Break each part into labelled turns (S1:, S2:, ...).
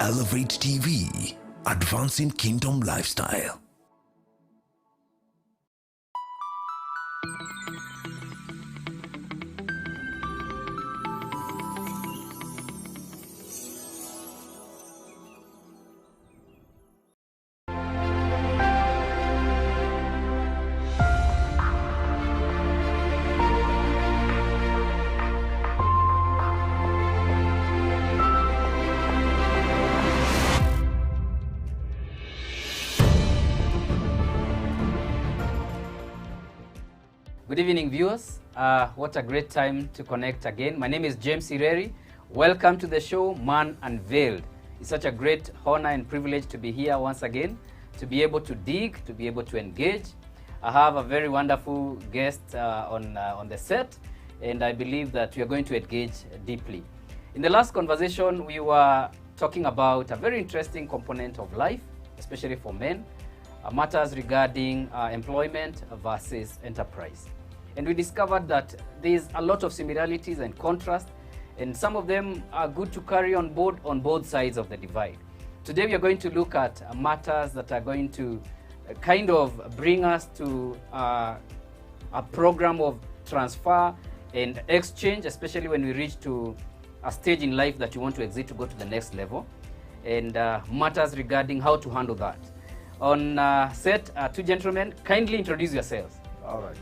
S1: Elevate TV, advancing kingdom lifestyle.
S2: Good evening, viewers. What a great time to connect again. My name is James Ireri. Welcome to the show, Man Unveiled. It's such a great honor and privilege to be here once again, to be able to dig, to be able to engage. I have a very wonderful guest on the set, and I believe that we are going to engage deeply. In the last conversation, we were talking about a very interesting component of life, especially for men, matters regarding employment versus enterprise. And we discovered that there's a lot of similarities and contrast, and some of them are good to carry on board on both sides of the divide. Today we are going to look at matters that are going to kind of bring us to a program of transfer and exchange, especially when we reach to a stage in life that you want to exit to go to the next level, and matters regarding how to handle that. On set, two gentlemen, kindly introduce yourselves.
S3: All right.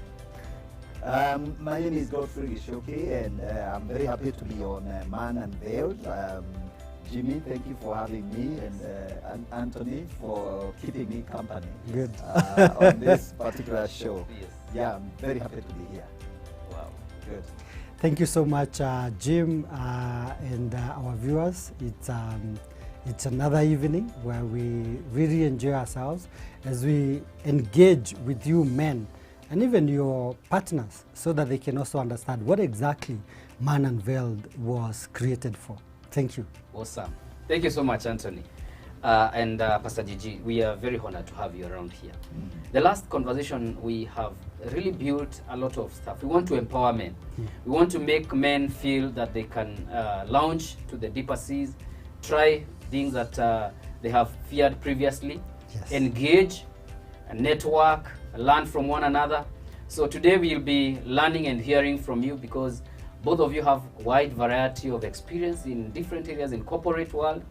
S3: My name is Godfrey Ishoki, and I'm very happy to be on Man Unveiled. Jimmy, thank you for having me, and Anthony for keeping me company.
S4: Good.
S3: On this particular show.
S2: Yes.
S3: Yeah, I'm very happy to be here.
S2: Wow.
S3: Good.
S4: Thank you so much, Jim, and our viewers. It's another evening where we really enjoy ourselves as we engage with you men and even your partners so that they can also understand what exactly Man Unveiled was created for. Thank you.
S2: Awesome. Thank you so much, Anthony. And Pastor Gigi, we are very honored to have you around here. The last conversation, we have really built a lot of stuff. We want to empower men. We want to make men feel that they can launch to the deeper seas, try things that they have feared previously,
S4: Yes.
S2: engage, network, learn from one another. So today we'll be learning and hearing from you because both of you have wide variety of experience in different areas in corporate world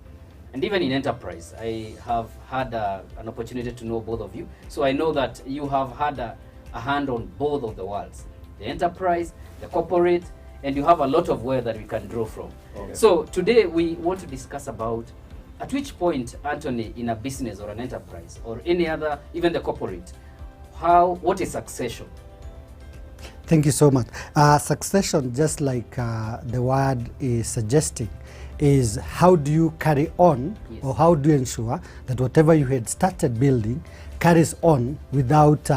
S2: and even in enterprise. I have had an opportunity to know both of you. So I know that you have had a hand on both of the worlds, the enterprise, the corporate, and you have a lot of where that we can draw from.
S3: Okay.
S2: So today we want to discuss about at which point, Anthony, in a business or an enterprise or any other, even the corporate, what is succession?
S4: Thank you so much. Succession, just like the word is suggesting, is how do you carry on,
S2: Yes.
S4: or how do you ensure that whatever you had started building carries on without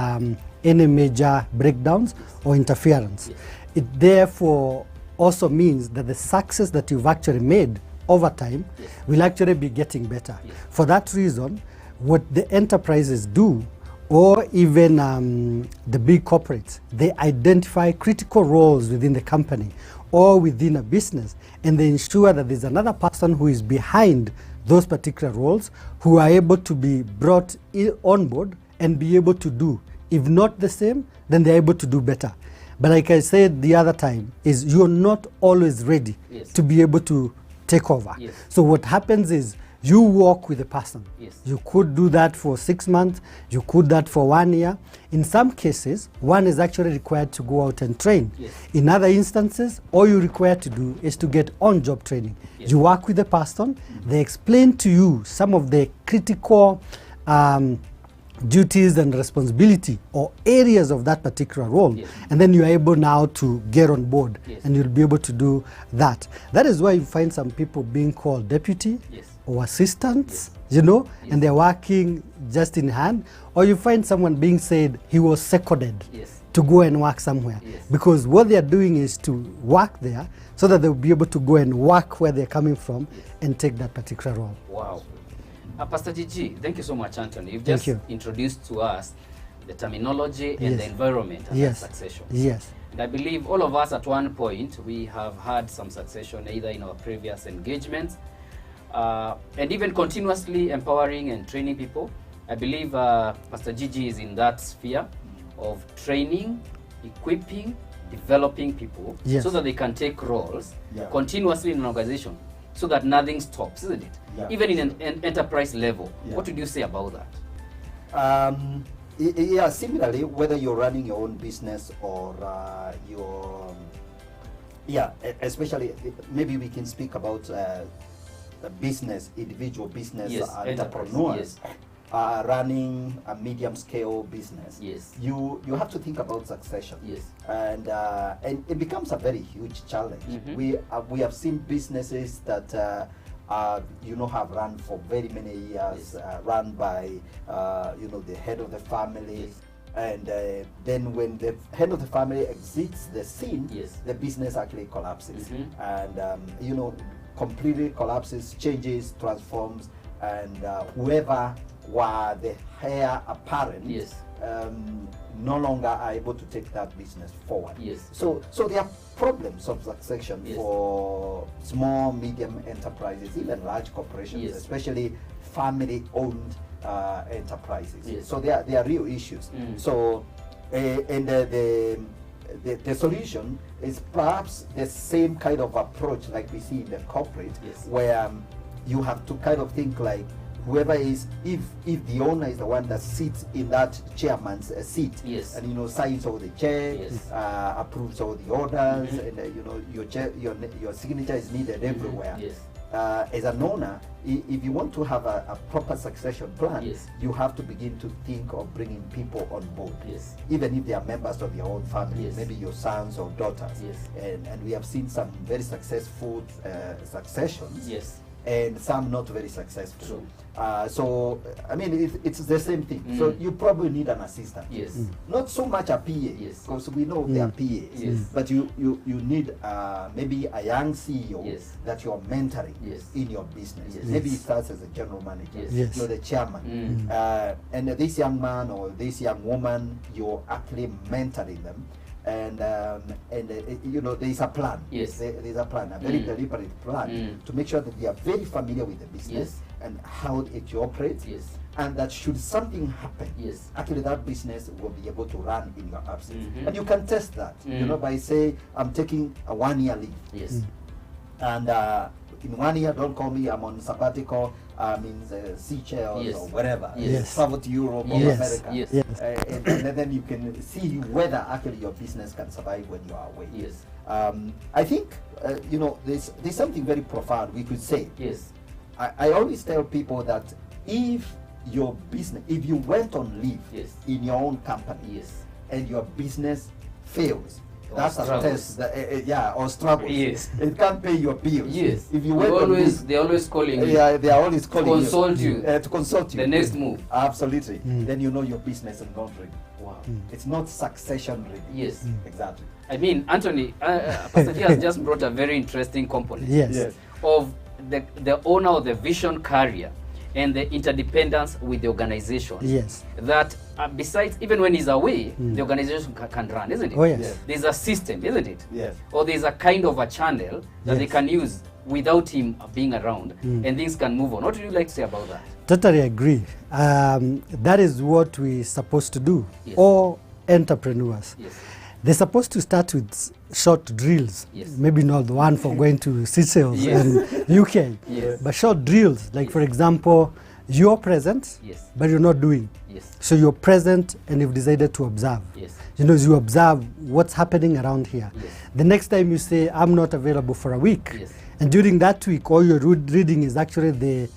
S4: any major breakdowns or interference.
S2: Yes.
S4: It therefore also means that the success that you've actually made over time
S2: Yes.
S4: will actually be getting better.
S2: Yes.
S4: For that reason, what the enterprises do, or even the big corporates, they identify critical roles within the company or within a business, and they ensure that there's another person who is behind those particular roles who are able to be brought on board and be able to do, if not the same, then they're able to do better. But like I said the other time, is you're not always ready
S2: Yes.
S4: to be able to take over.
S2: Yes.
S4: So what happens is you work with the person.
S2: Yes.
S4: You could do that for 6 months, you could do that for 1 year. In some cases, one is actually required to go out and train.
S2: Yes.
S4: In other instances, all you're required to do is to get on-job training.
S2: Yes.
S4: You work with the person, they explain to you some of the critical duties and responsibility or areas of that particular role,
S2: Yes.
S4: and then you're able now to get on board.
S2: Yes.
S4: And you'll be able to do that. That is why you find some people being called deputy
S2: Yes.
S4: or assistants, you know,
S2: Yes.
S4: and they're working just in hand, or you find someone being said he was seconded
S2: Yes.
S4: to go and work somewhere,
S2: Yes.
S4: because what they're doing is to work there so that they'll be able to go and work where they're coming from and take that particular role.
S2: Wow. Pastor Gigi, thank you so much, Anthony. You've
S4: Thank
S2: just
S4: you.
S2: introduced to us the terminology and
S4: Yes.
S2: the environment and
S4: Yes.
S2: succession.
S4: Yes.
S2: And I believe all of us at one point, we have had some succession either in our previous engagements and even continuously empowering and training people. I believe Pastor Gigi is in that sphere of training, equipping, developing people
S4: Yes.
S2: so that they can take roles
S3: Yeah.
S2: continuously in an organization so that nothing stops, isn't it?
S3: Yeah.
S2: Even in an enterprise level.
S3: Yeah.
S2: What would you say about that?
S3: Yeah, similarly, whether you're running your own business or especially maybe we can speak about the business, individual business
S2: Yes,
S3: entrepreneurs
S2: enterprise,
S3: running a medium scale business.
S2: Yes.
S3: You have to think about succession.
S2: Yes.
S3: And it becomes a very huge challenge.
S2: Mhm.
S3: We have seen businesses that have run for very many years,
S2: Yes.
S3: run by the head of the family.
S2: Yes.
S3: And then when the head of the family exits the scene,
S2: Yes.
S3: the business actually collapses.
S2: Mhm.
S3: And completely collapses, changes, transforms, and whoever were the heir apparent
S2: Yes.
S3: no longer are able to take that business forward.
S2: Yes.
S3: So there are problems of succession
S2: Yes.
S3: for small, medium enterprises, even large corporations,
S2: Yes.
S3: especially family-owned enterprises.
S2: Yes.
S3: So there are real issues.
S2: Mm.
S3: So and the solution is perhaps the same kind of approach like we see in the corporate,
S2: Yes.
S3: where you have to kind of think like whoever is, if the owner is the one that sits in that chairman's seat,
S2: Yes.
S3: and signs all the checks,
S2: Yes.
S3: approves all the orders,
S2: Mhm.
S3: and your signature is needed everywhere.
S2: Yes.
S3: As an owner, if you want to have a proper succession plan,
S2: Yes.
S3: you have to begin to think of bringing people on board,
S2: Yes.
S3: even if they are members of your own family,
S2: Yes.
S3: maybe your sons or daughters.
S2: Yes.
S3: And we have seen some very successful successions,
S2: Yes.
S3: and some not very successful.
S2: True.
S3: So it's the same thing. So
S2: Mm.
S3: you probably need an assistant.
S2: Yes.
S3: Not so much a PA,
S2: Yes.
S3: because we know they are PAs.
S2: Yes.
S3: But you need maybe a young CEO
S2: Yes.
S3: that you're mentoring
S2: Yes.
S3: in your business.
S2: Yes.
S3: Maybe
S4: Yes.
S3: it starts as a general manager.
S2: Yes.
S4: Yes.
S3: You're the chairman.
S2: Mm.
S3: And this young man or this young woman, you're actually mentoring them. And there's a plan.
S2: Yes.
S3: There's a plan, a very
S2: Mm.
S3: deliberate plan
S2: Mm.
S3: to make sure that they are very familiar with the business
S2: Yes.
S3: and how it operates.
S2: Yes.
S3: And that should something happen,
S2: Yes.
S3: actually that business will be able to run in your absence.
S2: Mhm.
S3: And you can test that,
S2: Mm.
S3: by say, I'm taking a 1 year leave.
S2: Yes.
S3: And in 1 year, don't call me, I'm on sabbatical, I'm in the Seychelles
S2: Yes.
S3: or wherever.
S2: Yes.
S3: Travel to Europe or
S2: Yes.
S3: America.
S2: Yes.
S4: Yes.
S3: And then you can see whether actually your business can survive when you are away.
S2: Yes.
S3: I think, there's something very profound we could say.
S2: Yes.
S3: I always tell people that if you went on leave
S2: Yes.
S3: in your own company,
S2: Yes.
S3: and your business fails,
S2: Or
S3: that's a
S2: struggles.
S3: test that, or struggles.
S2: Yes.
S3: It can't pay your bills.
S2: Yes.
S3: If you went on leave,
S2: They're always calling you.
S3: yeah, they are always calling
S2: Consult you.
S3: to consult you.
S2: The next move.
S3: Absolutely. Then you know your business is not ready.
S2: Wow.
S3: It's not succession ready.
S2: Yes.
S3: Exactly.
S2: I mean, Anthony, Pastor G has just brought a very interesting component
S4: Yes.
S3: Yes.
S2: of the owner or the vision carrier and the interdependence with the organization.
S4: Yes.
S2: That besides, even when he's away, the organization can run, isn't it?
S4: Oh, yes.
S3: Yes.
S2: There's a system, isn't it?
S3: Yes.
S2: Or there's a kind of a channel that they
S4: Yes.
S2: can use without him being around, and things can move on. What would you like to say about that?
S4: Totally agree. That is what we're supposed to do.
S2: Yes.
S4: All entrepreneurs.
S2: Yes.
S4: They're supposed to start with short drills.
S2: Yes.
S4: Maybe not the one for going to Seychelles
S2: Yes.
S4: and UK.
S2: Yes.
S4: But short drills, like for example, you're present,
S2: Yes.
S4: but you're not doing.
S2: Yes.
S4: So you're present and you've decided to observe.
S2: Yes.
S4: You observe what's happening around here.
S2: Yes.
S4: The next time you say, I'm not available for a week.
S2: Yes.
S4: And during that week, all you're reading is actually the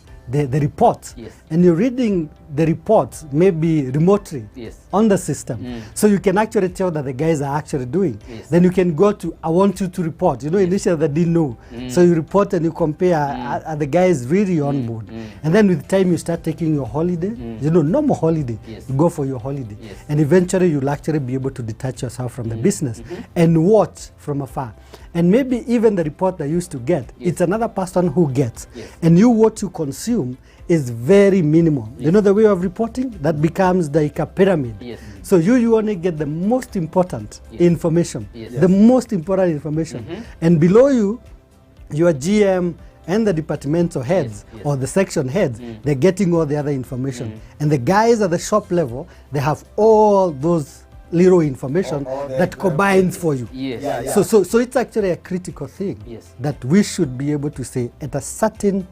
S4: report.
S2: Yes.
S4: And you're reading the report maybe remotely
S2: Yes.
S4: on the system. So you can actually tell that the guys are actually doing.
S2: Yes.
S4: Then you can go to, I want you to report. Initially they didn't know. So you report and you compare, are the guys really on board? And then with time you start taking your holiday, normal holiday.
S2: Yes.
S4: You go for your holiday.
S2: Yes.
S4: And eventually you'll actually be able to detach yourself from the business and watch from afar. And maybe even the report that you used to get,
S2: Yes.
S4: it's another person who gets.
S2: Yes.
S4: And what you consume is very minimal.
S2: Yes.
S4: The way of reporting, that becomes like a pyramid.
S2: Yes.
S4: So you only get the most important
S2: Yes.
S4: information,
S2: Yes.
S4: the most important information. And below you, your GM and the departmental heads
S2: Yes, yes.
S4: or the section heads, they're getting all the other information. And the guys at the shop level, they have all those little information
S3: All the
S4: that combines for you.
S2: Yes.
S3: Yeah, yeah.
S4: So it's actually a critical thing
S2: Yes.
S4: that we should be able to say at a certain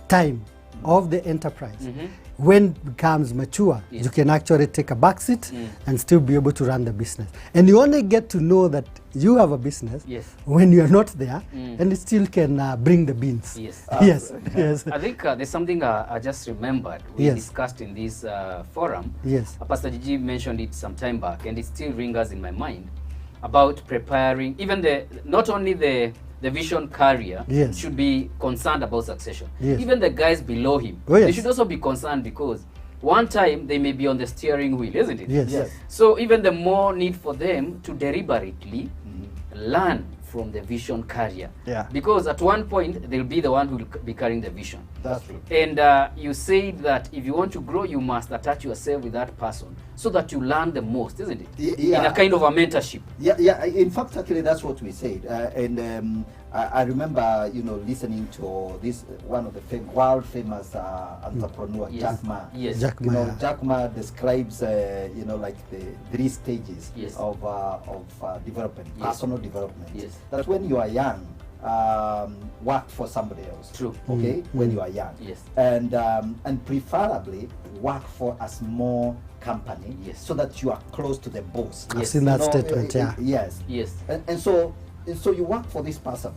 S4: time of the enterprise, when it becomes mature,
S2: Yes.
S4: you can actually take a back seat and still be able to run the business. And you only get to know that you have a business
S2: Yes.
S4: when you are not there, and it still can bring the beans.
S2: Yes.
S4: Yes, yes,
S2: I think there's something I just remembered we
S4: Yes.
S2: discussed in this forum.
S4: yes,
S2: Pastor Gigi mentioned it some time back, and it still rings in my mind about preparing. Even not only the vision carrier
S4: Yes.
S2: should be concerned about succession.
S4: Yes.
S2: Even the guys below him,
S4: Oh, yes.
S2: they should also be concerned, because one time they may be on the steering wheel, isn't it?
S4: yes,
S3: Yes.
S2: So even the more need for them to deliberately learn from the vision carrier.
S4: Yeah.
S2: Because at one point they'll be the one who will be carrying the vision.
S3: That's true.
S2: And you said that if you want to grow, you must attach yourself with that person so that you learn the most, isn't it?
S3: Yeah.
S2: In a kind of a mentorship.
S3: Yeah, yeah. In fact, actually, that's what we said. I remember, listening to this one of the world famous entrepreneur,
S2: Yes.
S3: Jack Ma.
S2: Yes.
S4: Jack
S3: You know,
S4: Ma.
S3: Jack Ma describes, like the 3 stages
S2: Yes.
S3: of development,
S2: Yes.
S3: personal development.
S2: Yes.
S3: That when you are young, work for somebody else.
S2: True.
S3: Okay, when you are young.
S2: Yes.
S3: And preferably work for a small company,
S2: Yes.
S3: so that you are close to the boss.
S4: I've seen that statement, yeah.
S3: Yes.
S2: Yes.
S3: And so you work for this person.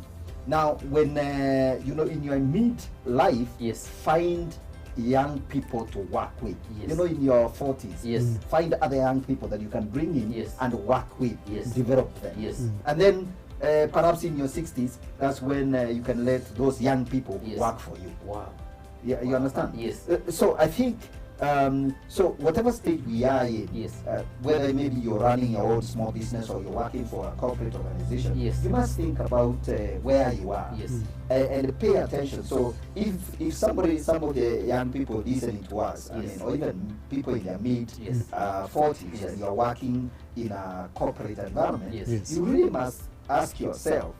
S3: Now, when in your mid-life,
S2: Yes.
S3: find young people to work with.
S2: Yes.
S3: In your 40s,
S2: Yes.
S3: find other young people that you can bring in
S2: Yes.
S3: and work with,
S2: Yes.
S3: develop them.
S2: Yes.
S3: And then perhaps in your 60s, that's when you can let those young people
S2: Yes.
S3: work for you.
S2: Wow.
S3: Yeah, you understand?
S2: Yes.
S3: So I think, so whatever stage we are in,
S2: Yes.
S3: whether maybe you're running your own small business or you're working for a corporate organization,
S2: Yes.
S3: you must think about where you are,
S2: Yes.
S3: and pay attention. So if some of the young people listening to us,
S2: Yes.
S3: or even people in their mid
S2: Yes.
S3: 40s,
S2: Yes.
S3: and you're working in a corporate environment,
S2: Yes.
S4: Yes.
S3: you really must ask yourself,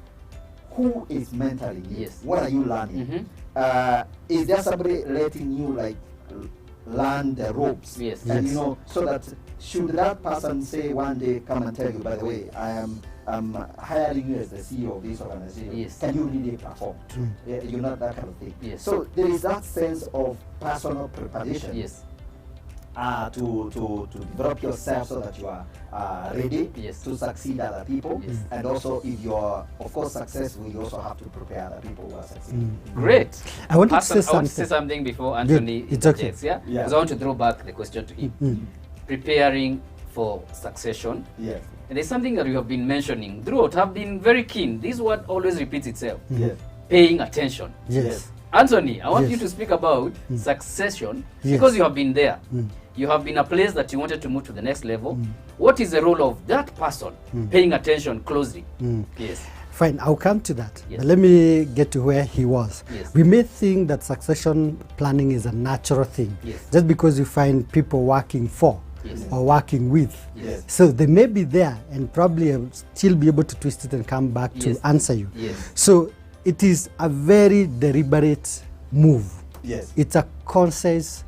S3: who is mentoring you?
S2: Yes.
S3: What are you learning?
S2: Mhm.
S3: Is there somebody letting you learn the ropes?
S2: Yes.
S3: And
S4: Yes.
S3: so that should that person say one day, come and tell you, by the way, I'm hiring you as the CEO of this organization.
S2: Yes.
S3: Can you really perform? Yeah, that kind of thing.
S2: Yes.
S3: So there is that sense of personal preparation.
S2: Yes.
S3: To develop yourself so that you are ready
S2: Yes.
S3: to succeed other people.
S2: Yes.
S3: And also, if you are, of course, successful, you also have to prepare other people who are succeeding.
S2: Great.
S4: I wanted to
S2: Pastor,
S4: say
S2: I want to say
S4: something.
S2: something before Anthony
S4: It's okay.
S2: interjects, yeah?
S3: Yeah.
S2: Because I want to throw back the question to him. Preparing for succession.
S3: Yes.
S2: And there's something that you have been mentioning throughout. Have been very keen. This word always repeats itself.
S3: Yes.
S2: Paying attention.
S4: Yes.
S2: Anthony, I want
S4: Yes.
S2: you to speak about succession
S4: Yes.
S2: because you have been there. You have been a place that you wanted to move to the next level. What is the role of that person paying attention closely? Yes.
S4: Fine, I'll come to that.
S2: Yes.
S4: But let me get to where he was.
S2: Yes.
S4: We may think that succession planning is a natural thing,
S2: Yes.
S4: just because you find people working for
S2: Yes.
S4: or working with.
S2: Yes.
S4: So they may be there and probably still be able to twist it and come back to
S2: Yes.
S4: answer you.
S2: Yes.
S4: So it is a very deliberate move.
S3: Yes.
S4: It's a conscious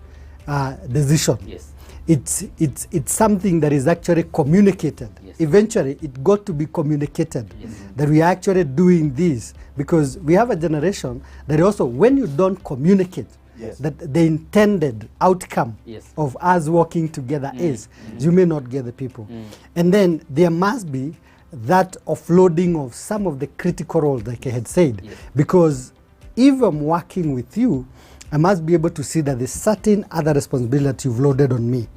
S4: decision.
S2: Yes.
S4: It's something that is actually communicated.
S2: Yes.
S4: Eventually, it got to be communicated
S2: Yes.
S4: that we are actually doing this, because we have a generation that also, when you don't communicate,
S3: Yes.
S4: that the intended outcome
S2: Yes.
S4: of us working together is, you may not get the people. And then there must be that offloading of some of the critical roles, like I had said,
S2: Yes.
S4: because if I'm working with you, I must be able to see that there's certain other responsibility that you've loaded on me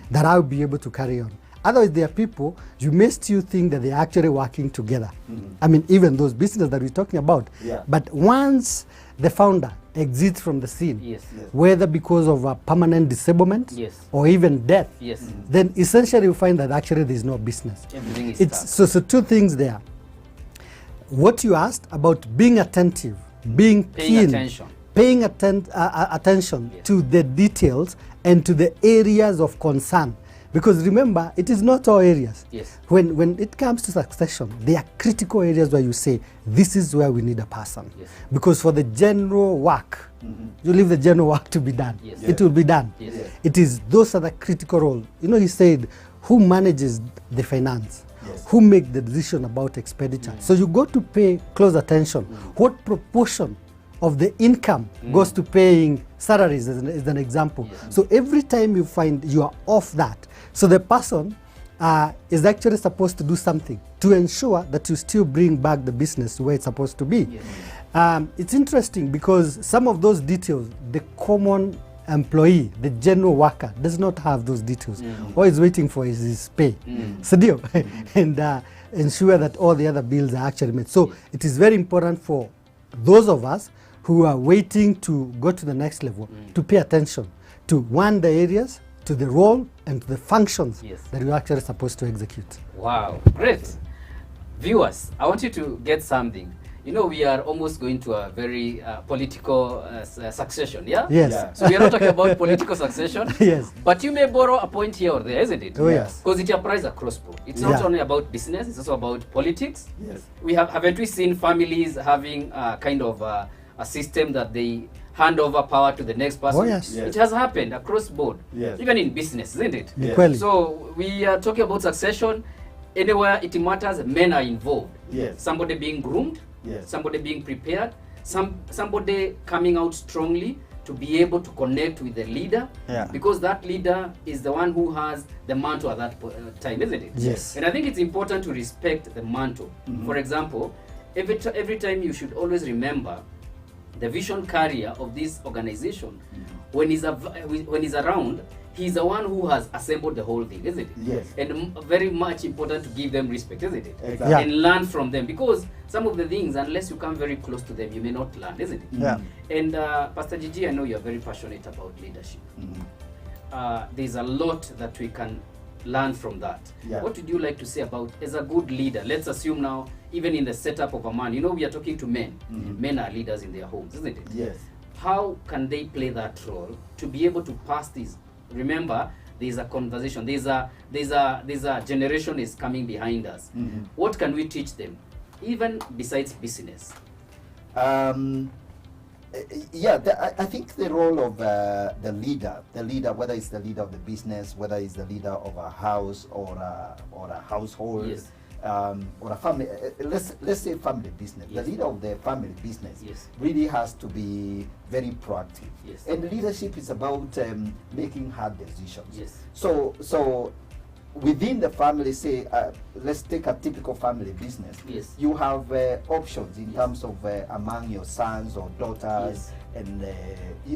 S4: that I'll be able to carry on. Otherwise, there are people, you may still think that they're actually working together. I mean, even those businesses that we're talking about.
S3: Yeah.
S4: But once the founder exits from the scene,
S2: Yes.
S3: Yes.
S4: whether because of a permanent disablement
S2: Yes.
S4: or even death,
S2: Yes.
S4: then essentially you find that actually there's no business.
S2: Everything is
S4: It's
S2: stuck.
S4: so two things there. What you asked about being attentive, being
S2: Paying
S4: keen,
S2: attention.
S4: paying attention
S2: Yes.
S4: to the details and to the areas of concern, Because remember, it is not all areas.
S2: Yes.
S4: When it comes to succession, there are critical areas where you say, this is where we need a person.
S2: Yes.
S4: Because for the general work, you leave the general work to be done.
S2: Yes.
S4: It will be done.
S2: Yes.
S3: Yes.
S4: It is, those are the critical roles. You know, he said, who manages the finance?
S3: Yes.
S4: Who make the decision about expenditure? So you got to pay close attention. What proportion of the income goes to paying salaries, as an example.
S2: Yes.
S4: So every time you find you are off that, so the person is actually supposed to do something to ensure that you still bring back the business to where it's supposed to be.
S2: Yes.
S4: It's interesting because some of those details, the common employee, the general worker, does not have those details. All he's waiting for is his pay. So deal. And ensure that all the other bills are actually met. So it is very important for those of us who are waiting to go to the next level to pay attention to, one, the areas, to the role, and to the functions
S2: Yes.
S4: that you're actually supposed to execute.
S2: Wow, great. Viewers, I want you to get something. You know, we are almost going to a very political succession, yeah?
S4: Yes.
S3: Yeah.
S2: So we are not talking about political succession.
S4: Yes.
S2: But you may borrow a point here or there, isn't it?
S4: Oh, yes.
S2: Because it applies across board. It's not
S4: Yeah.
S2: only about business, it's also about politics.
S3: Yes.
S2: Haven't we seen families having kind of a system that they hand over power to the next person?
S4: Oh, yes.
S3: Yes.
S2: It has happened across board.
S3: Yes.
S2: Even in business, isn't it?
S3: Yes.
S4: Equally.
S2: So we are talking about succession. Anywhere it matters, men are involved.
S3: Yes.
S2: Somebody being groomed,
S3: Yes.
S2: somebody being prepared, somebody coming out strongly to be able to connect with the leader,
S3: Yeah.
S2: because that leader is the one who has the mantle at that time, isn't it?
S4: Yes.
S2: And I think it's important to respect the mantle. For example, every time you should always remember the vision carrier of this organization. When he's around, he's the one who has assembled the whole thing, isn't it?
S3: Yes.
S2: And very much important to give them respect, isn't it?
S3: Exactly.
S4: Yeah.
S2: And learn from them, because some of the things, unless you come very close to them, you may not learn, isn't it?
S4: Yeah.
S2: And Pastor Gigi, I know you're very passionate about leadership. There's a lot that we can learn from that.
S3: Yeah.
S2: What would you like to say about, as a good leader, let's assume now, even in the setup of a man, you know, we are talking to men. Men are leaders in their homes, isn't it?
S3: Yes.
S2: How can they play that role to be able to pass this? Remember, there's a conversation, there's a generation is coming behind us. What can we teach them, even besides business?
S3: Yeah, I think the role of the leader, whether it's the leader of the business, whether it's the leader of a house or a household,
S2: Yes.
S3: or a family, let's say family business.
S2: Yes.
S3: The leader of the family business
S2: Yes.
S3: really has to be very proactive.
S2: Yes.
S3: And leadership is about making hard decisions.
S2: Yes.
S3: So within the family, say, let's take a typical family business.
S2: Yes.
S3: You have options in
S2: Yes.
S3: terms of among your sons or daughters,
S2: Yes.
S3: and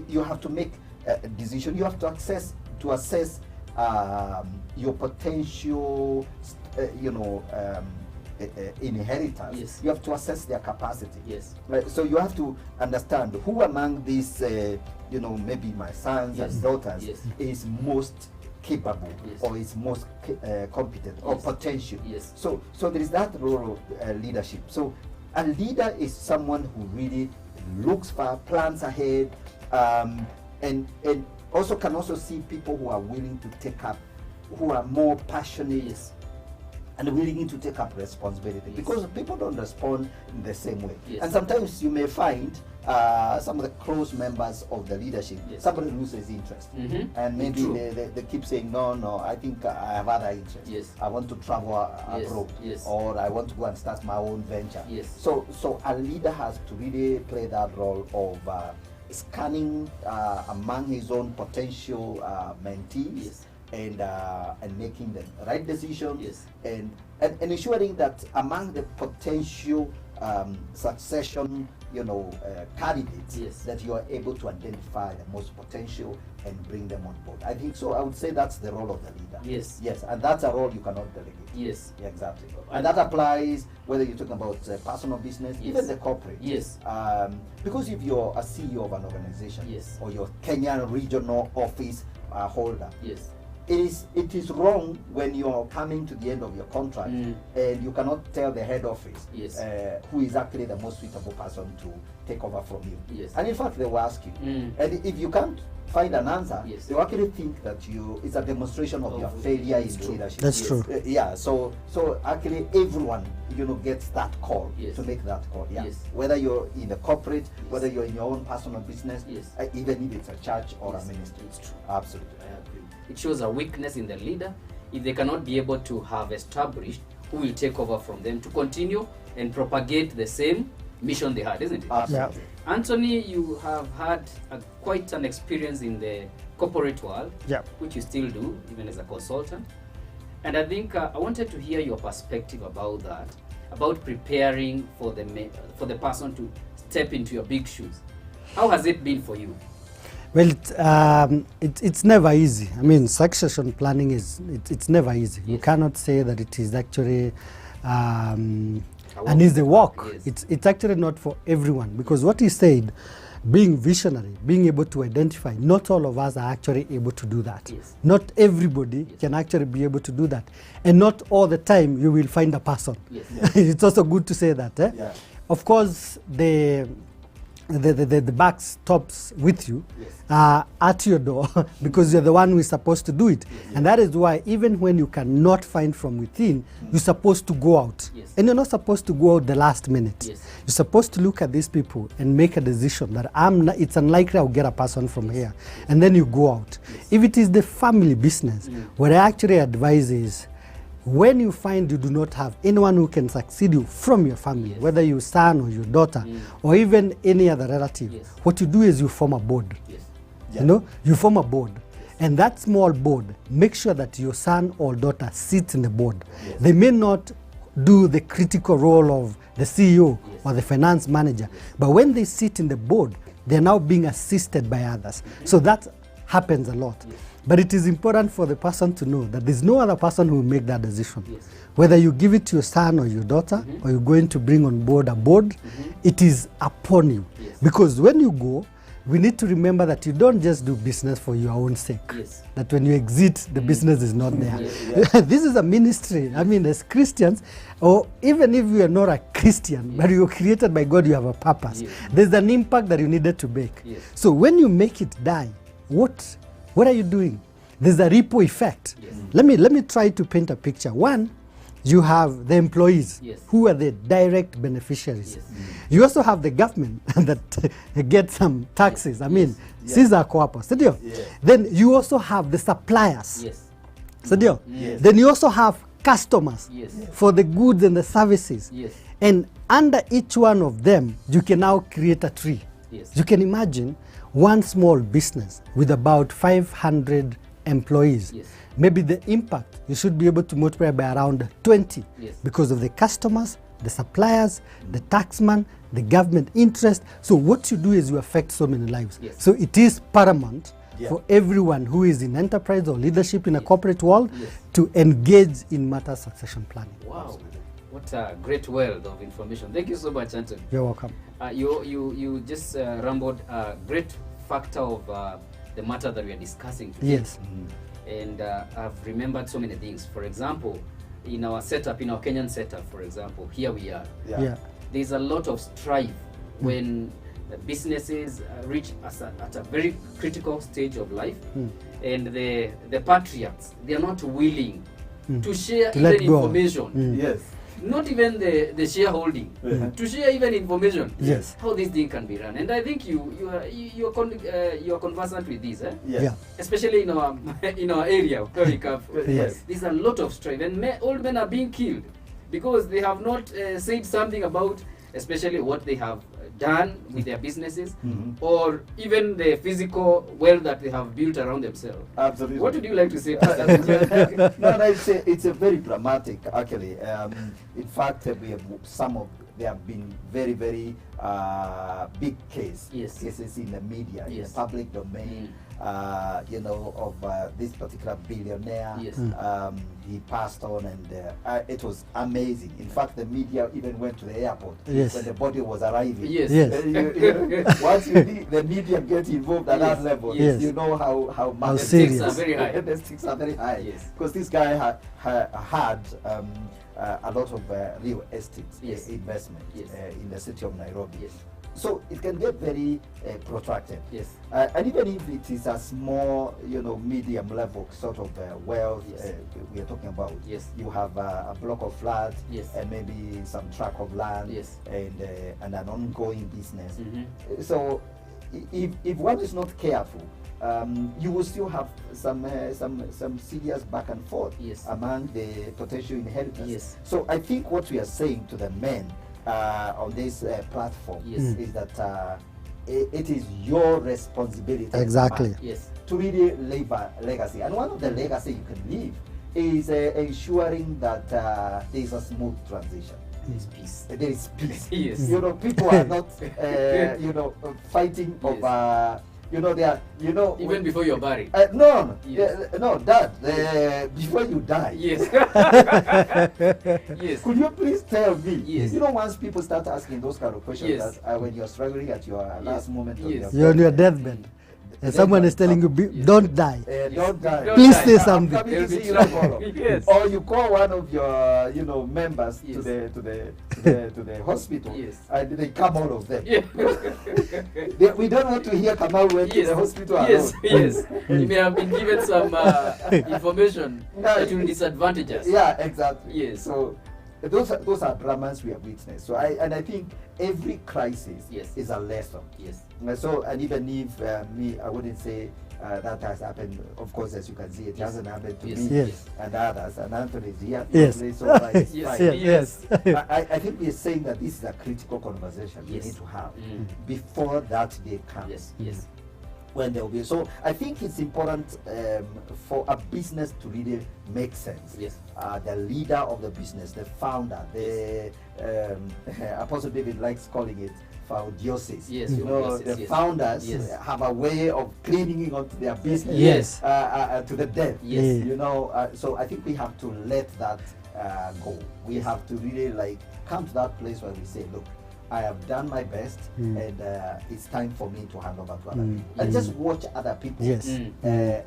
S3: you have to make a decision. You have to assess your potential, inheritance.
S2: Yes.
S3: You have to assess their capacity.
S2: Yes.
S3: Right, so you have to understand who among these, maybe my sons
S2: Yes.
S3: and daughters
S2: Yes.
S3: is most capable,
S2: Yes.
S3: or is most competent, or
S2: Yes.
S3: potential.
S2: Yes.
S3: So there is that role of leadership. So a leader is someone who really looks far, plans ahead, and also can also see people who are willing to take up, who are more passionate.
S2: Yes.
S3: And willing to take up responsibility,
S2: Yes.
S3: because people don't respond in the same way.
S2: Yes.
S3: And sometimes you may find some of the close members of the leadership,
S2: Yes.
S3: somebody loses interest. And maybe
S2: True.
S3: they keep saying, no, I think I have other interests.
S2: Yes.
S3: I want to travel
S2: Yes.
S3: abroad,
S2: Yes.
S3: or I want to go and start my own venture.
S2: Yes.
S3: So a leader has to really play that role of scanning among his own potential mentees.
S2: Yes.
S3: And making the right decisions,
S2: Yes.
S3: and ensuring that among the potential succession, candidates,
S2: Yes.
S3: that you are able to identify the most potential and bring them on board. I think so. I would say that's the role of the leader.
S2: Yes.
S3: Yes, and that's a role you cannot delegate.
S2: Yes.
S3: Yeah, exactly. And that applies whether you're talking about personal business,
S2: Yes.
S3: even the corporate.
S2: Yes.
S3: Because if you're a CEO of an organization,
S2: Yes.
S3: or your Kenyan regional office holder,
S2: Yes.
S3: it is wrong when you're coming to the end of your contract and you cannot tell the head office
S2: Yes.
S3: who is actually the most suitable person to take over from you.
S2: Yes.
S3: And in fact, they will ask you. And if you can't find an answer,
S2: Yes.
S3: they will actually think that it's a demonstration of your failure in
S2: true.
S3: leadership.
S4: That's true.
S3: Yeah, so actually everyone, gets that call
S2: Yes.
S3: to make that call. Yeah.
S2: Yes.
S3: Whether you're in the corporate, whether you're in your own personal business,
S2: Yes.
S3: even if it's a church or
S2: Yes,
S3: a ministry.
S2: it's true.
S3: Absolutely.
S2: I agree. It shows a weakness in the leader if they cannot be able to have established who will take over from them to continue and propagate the same mission they had, isn't it?
S3: Absolutely.
S2: Anthony, you have had quite an experience in the corporate world,
S4: Yeah.
S2: which you still do, even as a consultant. And I think I wanted to hear your perspective about that, about preparing for the person to step into your big shoes. How has it been for you?
S4: Well, it's never easy. I mean, succession planning it's never easy. You
S2: Yes.
S4: cannot say that it is actually an
S2: walk
S4: easy
S2: in the
S4: walk.
S2: park, yes.
S4: It's actually not for everyone, because what he said, being visionary, being able to identify, not all of us are actually able to do that.
S2: Yes.
S4: Not everybody
S2: Yes.
S4: can actually be able to do that. And not all the time you will find a person.
S2: Yes.
S4: It's also good to say that.
S3: Yeah.
S4: Of course, the buck stops with you
S2: Yes.
S4: at your door because you're the one who is supposed to do it.
S2: Yes.
S4: And that is why even when you cannot find from within, you're supposed to go out.
S2: Yes.
S4: And you're not supposed to go out the last minute.
S2: Yes.
S4: You're supposed to look at these people and make a decision that it's unlikely I'll get a person from here. And then you go out.
S2: Yes.
S4: If it is the family business, what I actually advise is, when you find you do not have anyone who can succeed you from your family,
S2: Yes.
S4: whether your son or your daughter, or even any other relative,
S2: Yes.
S4: what you do is you form a board.
S2: Yes.
S3: Yeah.
S4: You form a board. And that small board, make sure that your son or daughter sits in the board.
S2: Yes.
S4: They may not do the critical role of the CEO
S2: Yes.
S4: or the finance manager, but when they sit in the board, they're now being assisted by others. So that happens a lot.
S2: Yes.
S4: But it is important for the person to know that there's no other person who will make that decision.
S2: Yes.
S4: Whether you give it to your son or your daughter, or you're going to bring on board a board, it is upon you.
S2: Yes.
S4: Because when you go, we need to remember that you don't just do business for your own sake.
S2: Yes.
S4: That when you exit, the business is not there.
S2: Yes.
S4: This is a ministry. I mean, as Christians, or even if you are not a Christian, but you were created by God, you have a purpose.
S2: Yes.
S4: There's an impact that you needed to make.
S2: Yes.
S4: So when you make it die, what are you doing? There's a ripple effect.
S2: Yes.
S4: Let me try to paint a picture. One, you have the employees,
S2: Yes.
S4: who are the direct beneficiaries.
S2: Yes.
S4: You also have the government that get some taxes. I mean, Caesar Coapo, Sadio.
S3: Yeah.
S4: Then you also have the suppliers.
S2: Yes.
S4: Sadio.
S3: Yes.
S4: Then you also have customers
S2: Yes.
S4: for the goods and the services.
S2: Yes.
S4: And under each one of them, you can now create a tree.
S2: Yes.
S4: You can imagine one small business with about 500 employees.
S2: Yes.
S4: Maybe the impact you should be able to multiply by around 20
S2: Yes.
S4: because of the customers, the suppliers, the taxman, the government interest. So what you do is you affect so many lives.
S2: Yes.
S4: So it is paramount
S3: Yeah.
S4: for everyone who is in enterprise or leadership in a
S2: Yes.
S4: corporate world
S2: Yes.
S4: to engage in matter succession planning.
S2: Wow. What a great wealth of information. Thank you so much, Anthony.
S4: You're welcome.
S2: You just rambled a great factor of the matter that we are discussing today.
S4: Yes.
S2: And I've remembered so many things. For example, in our setup, in our Kenyan setup, for example, here we are.
S4: Yeah.
S2: There's a lot of strife when businesses reach at a very critical stage of life, and the patriarchs, they are not willing to share
S4: To let
S2: even
S4: go.
S2: information.
S3: Yes.
S2: Not even the shareholding, to share even information.
S4: Yes.
S2: How this thing can be run. And I think you are conversant with this,
S3: Yes.
S4: Yeah.
S2: especially in our in our area where we come from.
S3: Yes.
S2: There's a lot of strife, and old men are being killed because they have not said something about, especially what they have done with their businesses, or even the physical wealth that they have built around themselves.
S3: Absolutely.
S2: What would you like to say to that?
S3: No, it's a very dramatic, actually. In fact, there have been very, very big
S2: Yes.
S3: cases in the media, in
S2: Yes.
S3: the public domain, of this particular billionaire.
S2: Yes.
S3: He passed on, and it was amazing. In fact, the media even went to the airport
S4: Yes.
S3: when the body was arriving.
S2: Yes.
S4: Yes.
S3: Once the media get involved at
S2: Yes.
S3: that level,
S4: Yes.
S3: you know how
S4: How
S3: the
S4: serious.
S2: Stakes are very high.
S3: the stakes are very high.
S2: Yes.
S3: Because this guy had a lot of real estate
S2: Yes.
S3: investment
S2: Yes.
S3: in the city of Nairobi.
S2: Yes.
S3: so it can get very protracted.
S2: Yes.
S3: And even if it is a small, medium level sort of wealth we are talking about,
S2: Yes.
S3: you have a block of flats,
S2: Yes.
S3: and maybe some tract of land,
S2: Yes.
S3: and an ongoing business.
S2: Mhm.
S3: So if one is not careful, you will still have some serious back and forth
S2: Yes.
S3: among the potential inheritors.
S2: Yes.
S3: So I think what we are saying to the men on this platform
S2: Yes.
S3: is that it is your responsibility as a
S4: Exactly.
S3: man
S2: Yes.
S3: to really leave a legacy. And one of the legacy you can leave is ensuring that there is a smooth transition.
S2: There's peace.
S3: There is peace.
S2: Yes.
S3: People are not, fighting
S2: Yes.
S3: over, they are,
S2: Even before you're buried.
S3: no,
S2: Yes.
S3: no, Dad, before you die.
S2: Yes. Yes.
S3: Could you please tell me?
S2: Yes.
S3: Once people start asking those kind of questions,
S2: Yes.
S3: that, when you're struggling at your last moment of
S2: Yes.
S4: You're on your deathbed, and someone is telling you,
S2: Yes.
S4: don't die.
S3: don't die.
S2: Don't
S4: Please
S2: die.
S4: say
S3: I'm
S4: something.
S3: coming
S2: They'll
S3: to
S2: be
S3: see you
S2: trying.
S3: tomorrow.
S2: Yes.
S3: Or you call one of your, members
S2: Yes.
S3: to the hospital,
S2: Yes.
S3: and they come, all of them.
S2: Yeah.
S3: We don't want to hear Kamal went to
S2: Yes.
S3: the hospital
S2: Yes.
S3: alone.
S2: Yes. You may have been given some information that will disadvantage us.
S3: Yeah, exactly.
S2: Yes.
S3: So those are dramas we have witnessed. So I think every crisis
S2: Yes.
S3: is a lesson.
S2: Yes.
S3: So, and even if I wouldn't say that has happened. Of course, as you can see, it
S2: Yes.
S3: hasn't happened to
S2: Yes.
S3: me
S4: Yes.
S3: and others. And Anthony is here.
S4: Yes.
S3: So far it's
S2: Yes.
S3: fine.
S4: Yes.
S3: I think we're saying that this is a critical conversation we
S2: Yes.
S3: need to have
S2: Mm.
S3: before that day comes.
S2: Yes. Yes.
S3: When there will be. So I think it's important for a business to really make sense.
S2: Yes.
S3: The leader of the business, the founder, the Apostle David likes calling it foundiosis.
S2: Yes,
S3: You know,
S2: foundiosis,
S3: the
S2: yes.
S3: founders
S2: Yes.
S3: have a way of clinging onto their business
S4: Yes.
S3: to the death.
S2: Yes.
S3: You know, so I think we have to let that go. We have to really come to that place where we say, look, I have done my best, and it's time for me to hand over to other people. And just watch other people
S4: Yes.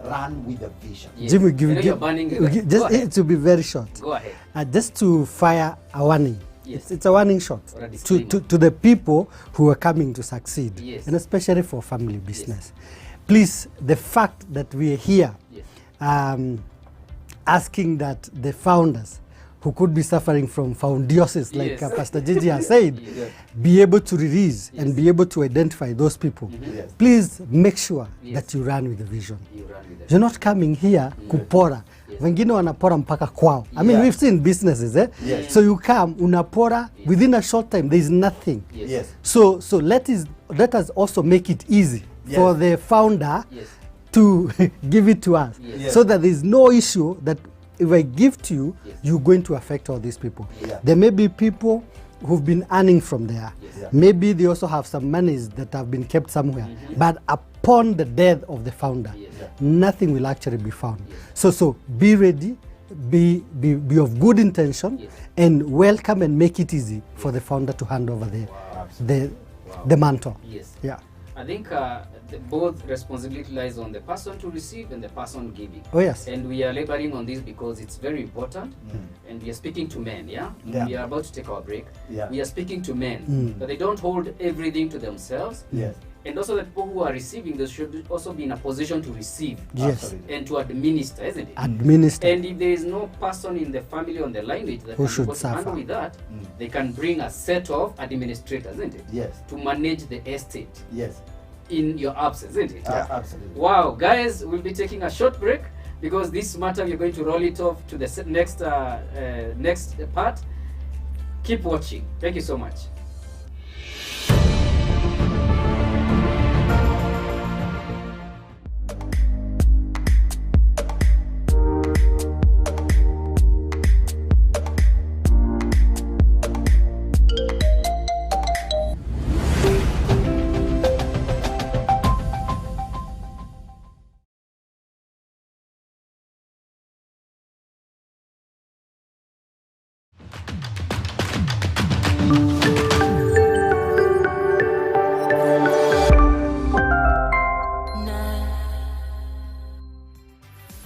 S3: run with the vision.
S2: Yes.
S4: Jim will
S2: You know
S4: give,
S2: you're burning
S4: will give- just
S2: Go ahead.
S4: it will be very short.
S2: Go ahead.
S4: Just to fire a warning.
S2: Yes.
S4: It's a warning shot
S2: Or a
S4: to,
S2: disclaimer.
S4: to the people who are coming to succeed,
S2: Yes.
S4: and especially for family business. Please, the fact that we are here
S2: Yes.
S4: asking that the founders who could be suffering from foundiosis, like
S2: Yes.
S4: Pastor Gigi has said,
S2: Yes.
S4: be able to release
S2: Yes.
S4: and be able to identify those people.
S3: Yes.
S4: Please make sure
S2: Yes.
S4: that you run with the vision.
S2: You run with it.
S4: You're not coming here kupora.
S2: Yes.
S4: Wengine wanapora mpaka kwao. I mean,
S3: Yeah.
S4: we've seen businesses, eh?
S3: Yes.
S4: So you come, unapora,
S2: Yes.
S4: within a short time, there is nothing.
S2: Yes.
S3: Yes.
S4: So let us also make it easy for
S3: Yes.
S4: the founder
S2: Yes.
S4: to give it to us,
S2: Yes.
S4: so that there is no issue that if I give to you,
S2: Yes.
S4: you're going to affect all these people.
S3: Yeah.
S4: There may be people who've been earning from there.
S2: Yes.
S3: Yeah.
S4: Maybe they also have some monies that have been kept somewhere. But upon the death of the founder,
S2: Yes.
S4: nothing will actually be found.
S2: Yes.
S4: So be ready, be of good intention,
S2: Yes.
S4: and welcome and make it easy for the founder to hand over the mantle.
S2: Yes.
S4: Yeah.
S2: I think both responsibility lies on the person to receive and the person giving.
S4: Oh yes.
S2: And we are laboring on this because it's very important. And we are speaking to men, yeah?
S3: Yeah.
S2: We are about to take our break.
S3: Yeah.
S2: We are speaking to men, that they don't hold everything to themselves.
S3: Yes.
S2: And also the people who are receiving, they should also be in a position to receive
S4: Yes.
S3: Absolutely.
S2: and to administer, isn't it?
S4: Administer.
S2: And if there is no person in the family on the lineage that
S4: Who
S2: can
S4: should
S2: be able to handle
S4: suffer.
S2: with that, they can bring a set of administrators, isn't it?
S3: Yes.
S2: To manage the estate
S3: Yes.
S2: in your absence, isn't it?
S3: Absolutely.
S2: Wow, guys, we'll be taking a short break because this matter we're going to roll it off to the next part. Keep watching. Thank you so much.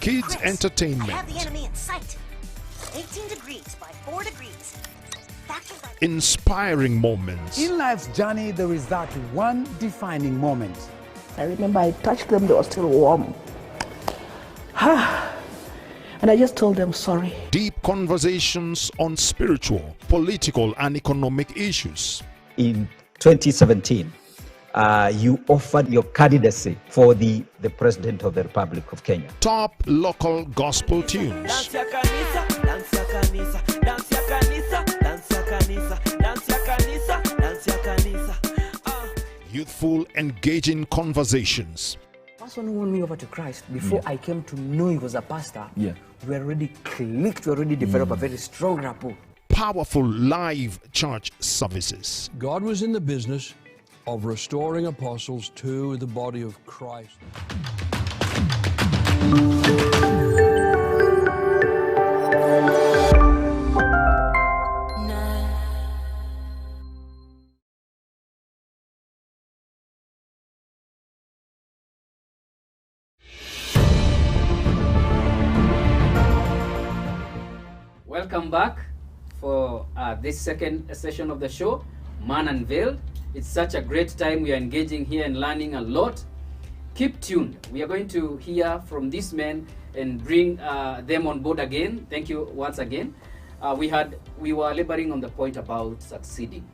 S1: Kids
S5: Chris, I
S1: Entertainment.
S5: have the enemy in sight. 18 degrees by 4 degrees. inspiring moments.
S6: In life's journey, there is that one defining moment.
S7: I remember I touched them, they were still warm. And I just told them sorry.
S5: Deep conversations on spiritual, political, and economic issues.
S8: In 2017, you offered your candidacy for the President of the Republic of Kenya.
S5: Top local gospel tunes. Youthful, engaging conversations.
S9: The person who won me over to Christ, before I came to know he was a pastor, we already clicked, we already developed a very strong rapport.
S5: Powerful live church services.
S10: God was in the business of restoring apostles to the body of Christ.
S2: Welcome back for this second session of the show, Man Unveiled. It's such a great time. We are engaging here and learning a lot. Keep tuned. We are going to hear from these men and bring them on board again. Thank you once again. We were laboring on the point about succeeding.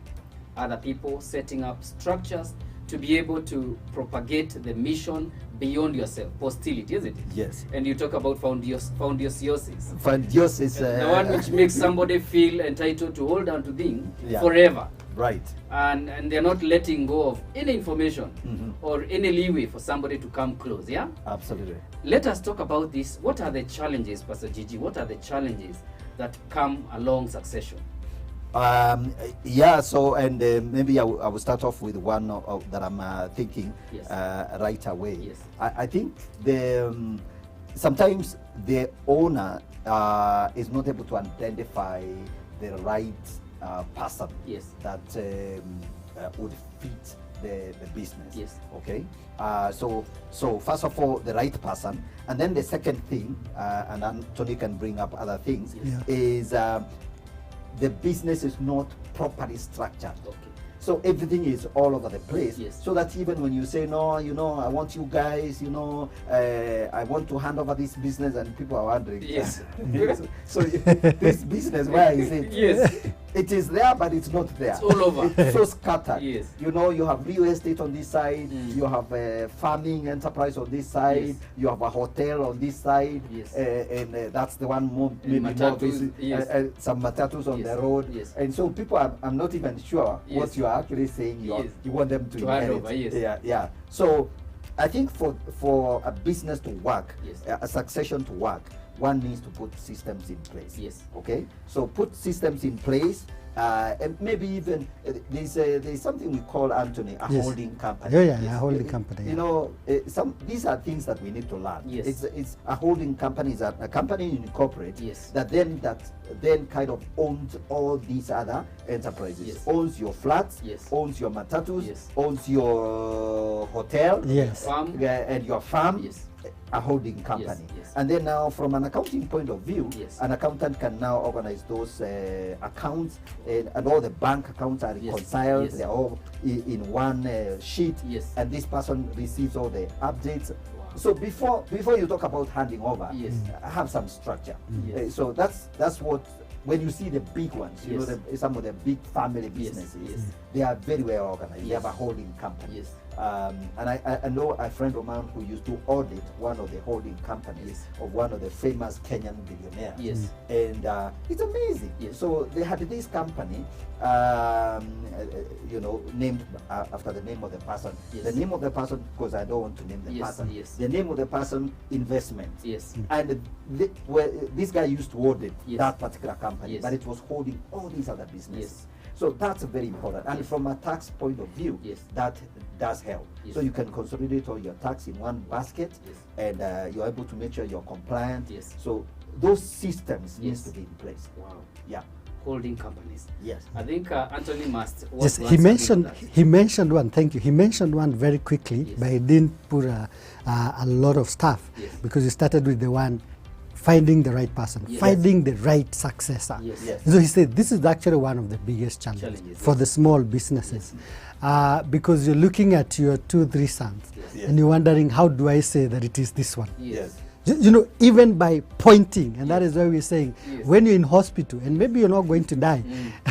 S2: Other people setting up structures to be able to propagate the mission beyond yourself. Hostility, isn't it?
S3: Yes.
S2: And you talk about foundiosis.
S3: Foundiosis.
S2: The one which makes somebody feel entitled to hold on to things
S3: Yeah.
S2: forever.
S3: Right.
S2: And they're not letting go of any information or any leeway for somebody to come close, yeah?
S3: Absolutely.
S2: Let us talk about this. What are the challenges, Pastor Gigi? What are the challenges that come along succession?
S3: Yeah, so, and maybe I will start off with one that I'm thinking right away.
S2: Yes.
S3: I think sometimes the owner is not able to identify the right person that would fit the business.
S2: Yes.
S3: Okay. So first of all, the right person, and then the second thing, and Anthony can bring up other things, is the business is not properly structured.
S2: Okay.
S3: So everything is all over the place.
S2: Yes.
S3: So that even when you say, no, you know, I want you guys, you know, I want to hand over this business, and people are wondering.
S2: Yes.
S3: So this business, where is it?
S2: Yes.
S3: It is there, but it's not there.
S2: It's all over.
S3: It's so scattered.
S2: Yes.
S3: You know, you have real estate on this side, you have a farming enterprise on this side, you have a hotel on this side, and that's the one maybe more busy, some matatus on the road.
S2: Yes.
S3: And so people I'm not even sure what you are actually saying you want them to inherit.
S2: Hand over,
S3: Yeah. So I think for a business to work, a succession to work, one needs to put systems in place.
S2: Yes.
S3: Okay. So put systems in place, and maybe even there's something we call, Anthony, a holding company.
S4: A holding company.
S3: You know, these are things that we need to learn.
S2: Yes.
S3: It's a holding company is a company you incorporate that then kind of owns all these other enterprises.
S2: Yes.
S3: Owns your flats, owns your matatus, owns your hotel,
S2: farm.
S3: and your farm. A holding company. And then now from an accounting point of view, an accountant can now organize those accounts, and all the bank accounts are reconciled. They're all in one sheet, and this person receives all the updates. So before you talk about handing over, have some structure. So that's what, when you see the big ones, you know, some of the big family businesses, they are very well organized. They have a holding company. And I know a friend of mine who used to audit one of the holding companies of one of the famous Kenyan billionaires. And it's amazing. So they had this company, you know, named after the name of the person. The name of the person, because I don't want to name the person. The name of the person, investment. And this guy used to audit that particular company, but it was holding all these other businesses. So that's very important. And from a tax point of view, that does help. So you can consolidate all your tax in one basket, and you're able to make sure you're compliant. So those systems needs to be in place.
S2: Wow.
S3: Yeah.
S2: Holding companies.
S3: Yes.
S2: I think Anthony must.
S4: He mentioned one. Thank you. He mentioned one very quickly, but he didn't put a lot of stuff because he started with the one finding the right person,
S2: Yes.
S4: finding the right successor.
S2: Yes.
S3: Yes.
S4: So he said this is actually one of the biggest challenges for the small businesses. Because you're looking at your 2-3 sons
S3: Yes.
S4: and you're wondering, how do I say that it is this one?
S3: Yes.
S4: You know, even by pointing, and that is why we're saying,
S2: Yes.
S4: when you're in hospital and maybe you're not going to die,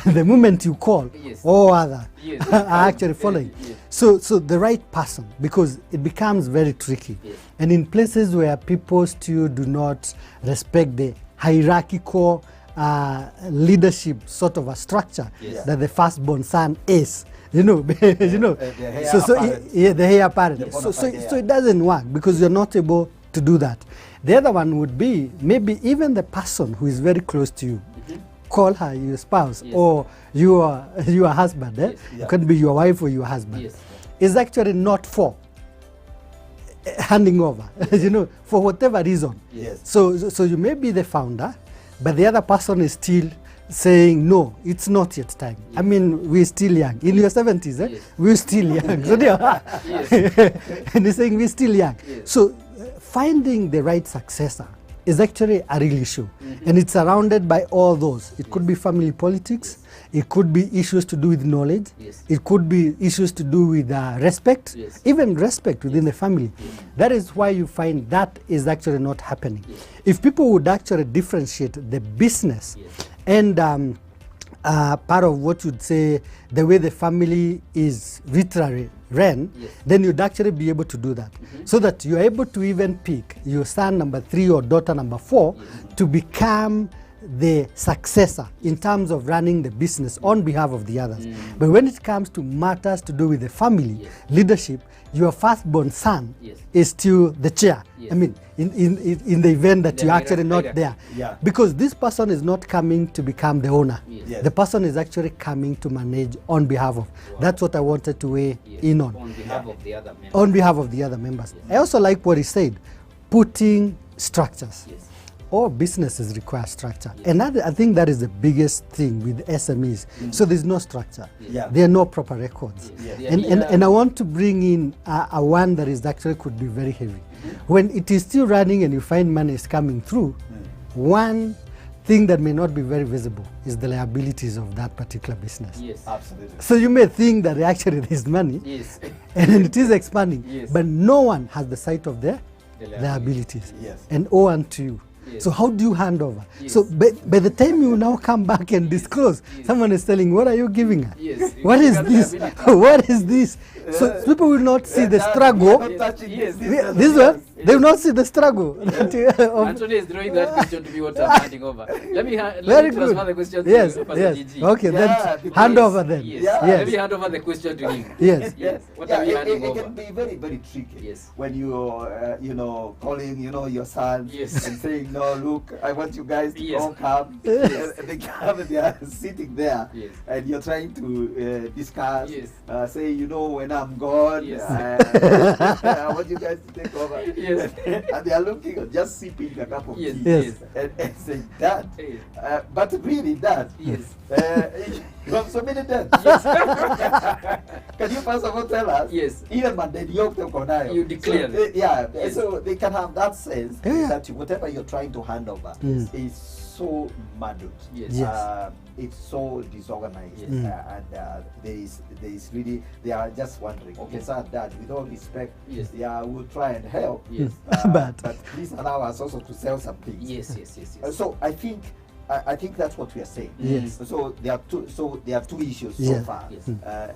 S4: the moment you call,
S2: Yes.
S4: all other
S2: Yes.
S4: are actually following.
S2: Yes.
S4: So the right person, because it becomes very tricky.
S2: Yes.
S4: And in places where people still do not respect the hierarchical leadership sort of a structure
S2: Yes.
S4: that the firstborn son is, you know, you know,
S3: the heir
S4: so
S3: apparent.
S4: yeah, the heir apparent.
S3: The
S4: So,
S3: bona fide
S4: so
S3: heir.
S4: it doesn't work because you're not able to do that. The other one would be maybe even the person who is very close to you. Call her your spouse
S2: Yes.
S4: or your husband.
S2: Yes.
S4: It
S3: Yeah.
S4: could be your wife or your husband.
S2: Yes.
S4: Is actually not for handing over, you know, for whatever reason.
S3: Yes.
S4: So you may be the founder, but the other person is still saying, no, it's not yet time. I mean, we're still young. In your 70s,
S2: Yes.
S4: we're still young. So they are- and he's saying we're still young.
S2: Yes.
S4: So finding the right successor is actually a real issue. And it's surrounded by all those. It could be family politics. It could be issues to do with knowledge.
S2: Yes.
S4: It could be issues to do with respect,
S2: Yes.
S4: even respect within the family. That is why you find that is actually not happening.
S2: Yes.
S4: If people would actually differentiate the business
S2: Yes.
S4: and part of what you'd say, the way the family is literally ran,
S2: Yes.
S4: then you'd actually be able to do that. So that you're able to even pick your son number 3 or daughter number 4 to become the successor in terms of running the business on behalf of the others. But when it comes to matters to do with the family
S2: Yes.
S4: leadership, your firstborn son
S2: Yes.
S4: is still the chair.
S2: Yes.
S4: I mean, in the event that
S2: The
S4: you're actually not
S2: hierarchy.
S4: there.
S3: Yeah.
S4: Because this person is not coming to become the owner.
S2: Yes.
S3: Yes.
S4: The person is actually coming to manage on behalf of. That's what I wanted to weigh
S2: Yes.
S4: in on.
S2: On behalf of the other members.
S4: On behalf of the other members. I also like what he said, putting structures.
S2: Yes.
S4: All businesses require structure. And I think that is the biggest thing with SMEs. So there's no structure.
S3: Yeah.
S4: There are no proper records.
S2: Yes.
S4: And I want to bring in a one that is actually could be very heavy. When it is still running and you find money is coming through, one thing that may not be very visible is the liabilities of that particular business.
S2: Yes.
S3: Absolutely.
S4: So you may think that actually there's money
S2: Yes.
S4: and it is expanding,
S2: Yes.
S4: but no one has the sight of the
S2: The
S4: liabilities.
S3: Yes.
S4: And owe unto you.
S2: Yes.
S4: So how do you hand over?
S2: Yes.
S4: So by the time you now come back and disclose, someone is telling, what are you giving her?
S2: Yes.
S4: What
S2: You
S4: is
S2: got
S4: this?
S2: liability.
S4: What is this? So people will not see the struggle.
S3: Not touching
S2: Yes.
S3: this.
S4: This one, they will not see the struggle. of-
S2: Anthony is drawing that question to be what I'm handing over. Let me
S4: Very
S2: transfer
S4: good.
S2: the question to
S4: Yes,
S2: Pastor
S4: yes.
S2: Gigi.
S4: Okay,
S3: Yeah,
S4: then
S3: because-
S4: hand over then.
S2: Yes.
S4: Yes.
S2: Let me hand over the question to him.
S4: Yes.
S2: Yes. What
S3: Yeah,
S2: are we handing
S3: it
S2: over?
S3: can be very, very tricky.
S2: Yes.
S3: When you're, calling, your son
S2: Yes.
S3: and saying, no, look, I want you guys to
S2: Yes.
S3: all come.
S2: Yes.
S3: And they come and they are sitting there.
S2: Yes.
S3: And you're trying to discuss,
S2: Yes.
S3: say, when I'm gone,
S2: Yes.
S3: I want you guys to take over.
S2: Yes.
S3: And they are looking, just sipping a cup of
S2: Yes.
S3: tea.
S4: Yes.
S3: And saying, Dad,
S2: Yes.
S3: but really, Dad,
S2: Yes.
S3: you have so many dads. Can you first of all tell us?
S2: Yes.
S3: Ile madeni yote uko nayo.
S2: You declare
S3: So,
S2: it.
S3: yeah.
S2: Yes.
S3: So they can have that sense
S4: Yeah.
S3: that whatever you're trying to hand over is so muddled.
S2: Yes.
S4: Yes.
S3: It's so disorganized,
S2: Yes.
S3: and there is really, they are just wondering. Okay, sir, Dad, with all respect,
S2: Yes.
S3: yeah, we'll try and help.
S2: Yes.
S4: But-
S3: but please allow us also to sell some things.
S2: Yes. Yes. Yes. Yes.
S3: So I think that's what we are saying.
S4: Yes.
S3: So there are two issues so
S4: Yeah.
S3: far.
S2: Yes.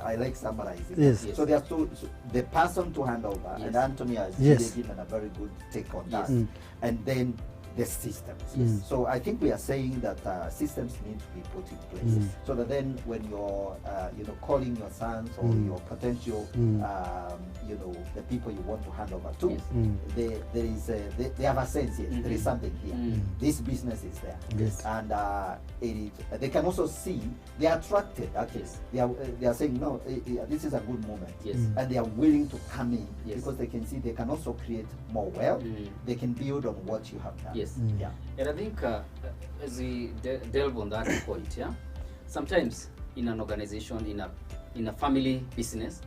S3: I like summarizing.
S4: Yes.
S2: Yes.
S3: So there are two. So the person to hand over,
S2: Yes.
S3: and Anthony has
S4: Yes.
S3: really given a very good take on
S2: Yes.
S3: that. And then the systems.
S4: Yes.
S3: So I think we are saying that systems need to be put in place, so that then when you're calling your sons or your potential the people you want to hand over to,
S2: Yes.
S3: they have a sense. Yes, there is something here. This business is there.
S4: Yes.
S3: And they can also see, they are attracted actually.
S2: Yes.
S3: They are saying, no, this is a good moment.
S2: Yes.
S3: And they are willing to come in
S2: Yes.
S3: because they can see they can also create more wealth. They can build on what you have done.
S2: Yes.
S3: Yeah.
S2: And I think as we delve on that point, yeah, sometimes in an organization, in a in a family business,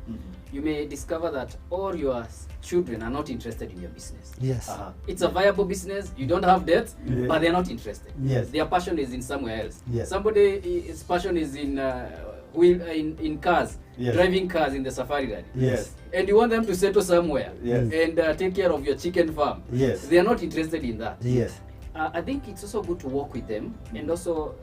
S2: you may discover that all your children are not interested in your business.
S4: Yes.
S2: It's a viable business. You don't have debt,
S3: Yeah.
S2: but they're not interested.
S3: Yes.
S2: Their passion is in somewhere else.
S3: Yes.
S2: Somebody's passion is in cars,
S3: Yes.
S2: driving cars in the safari rally.
S3: Yes.
S2: And you want them to settle somewhere
S3: Yes.
S2: and take care of your chicken farm.
S3: Yes.
S2: They are not interested in that.
S3: Yes.
S2: I think it's also good to work with them and also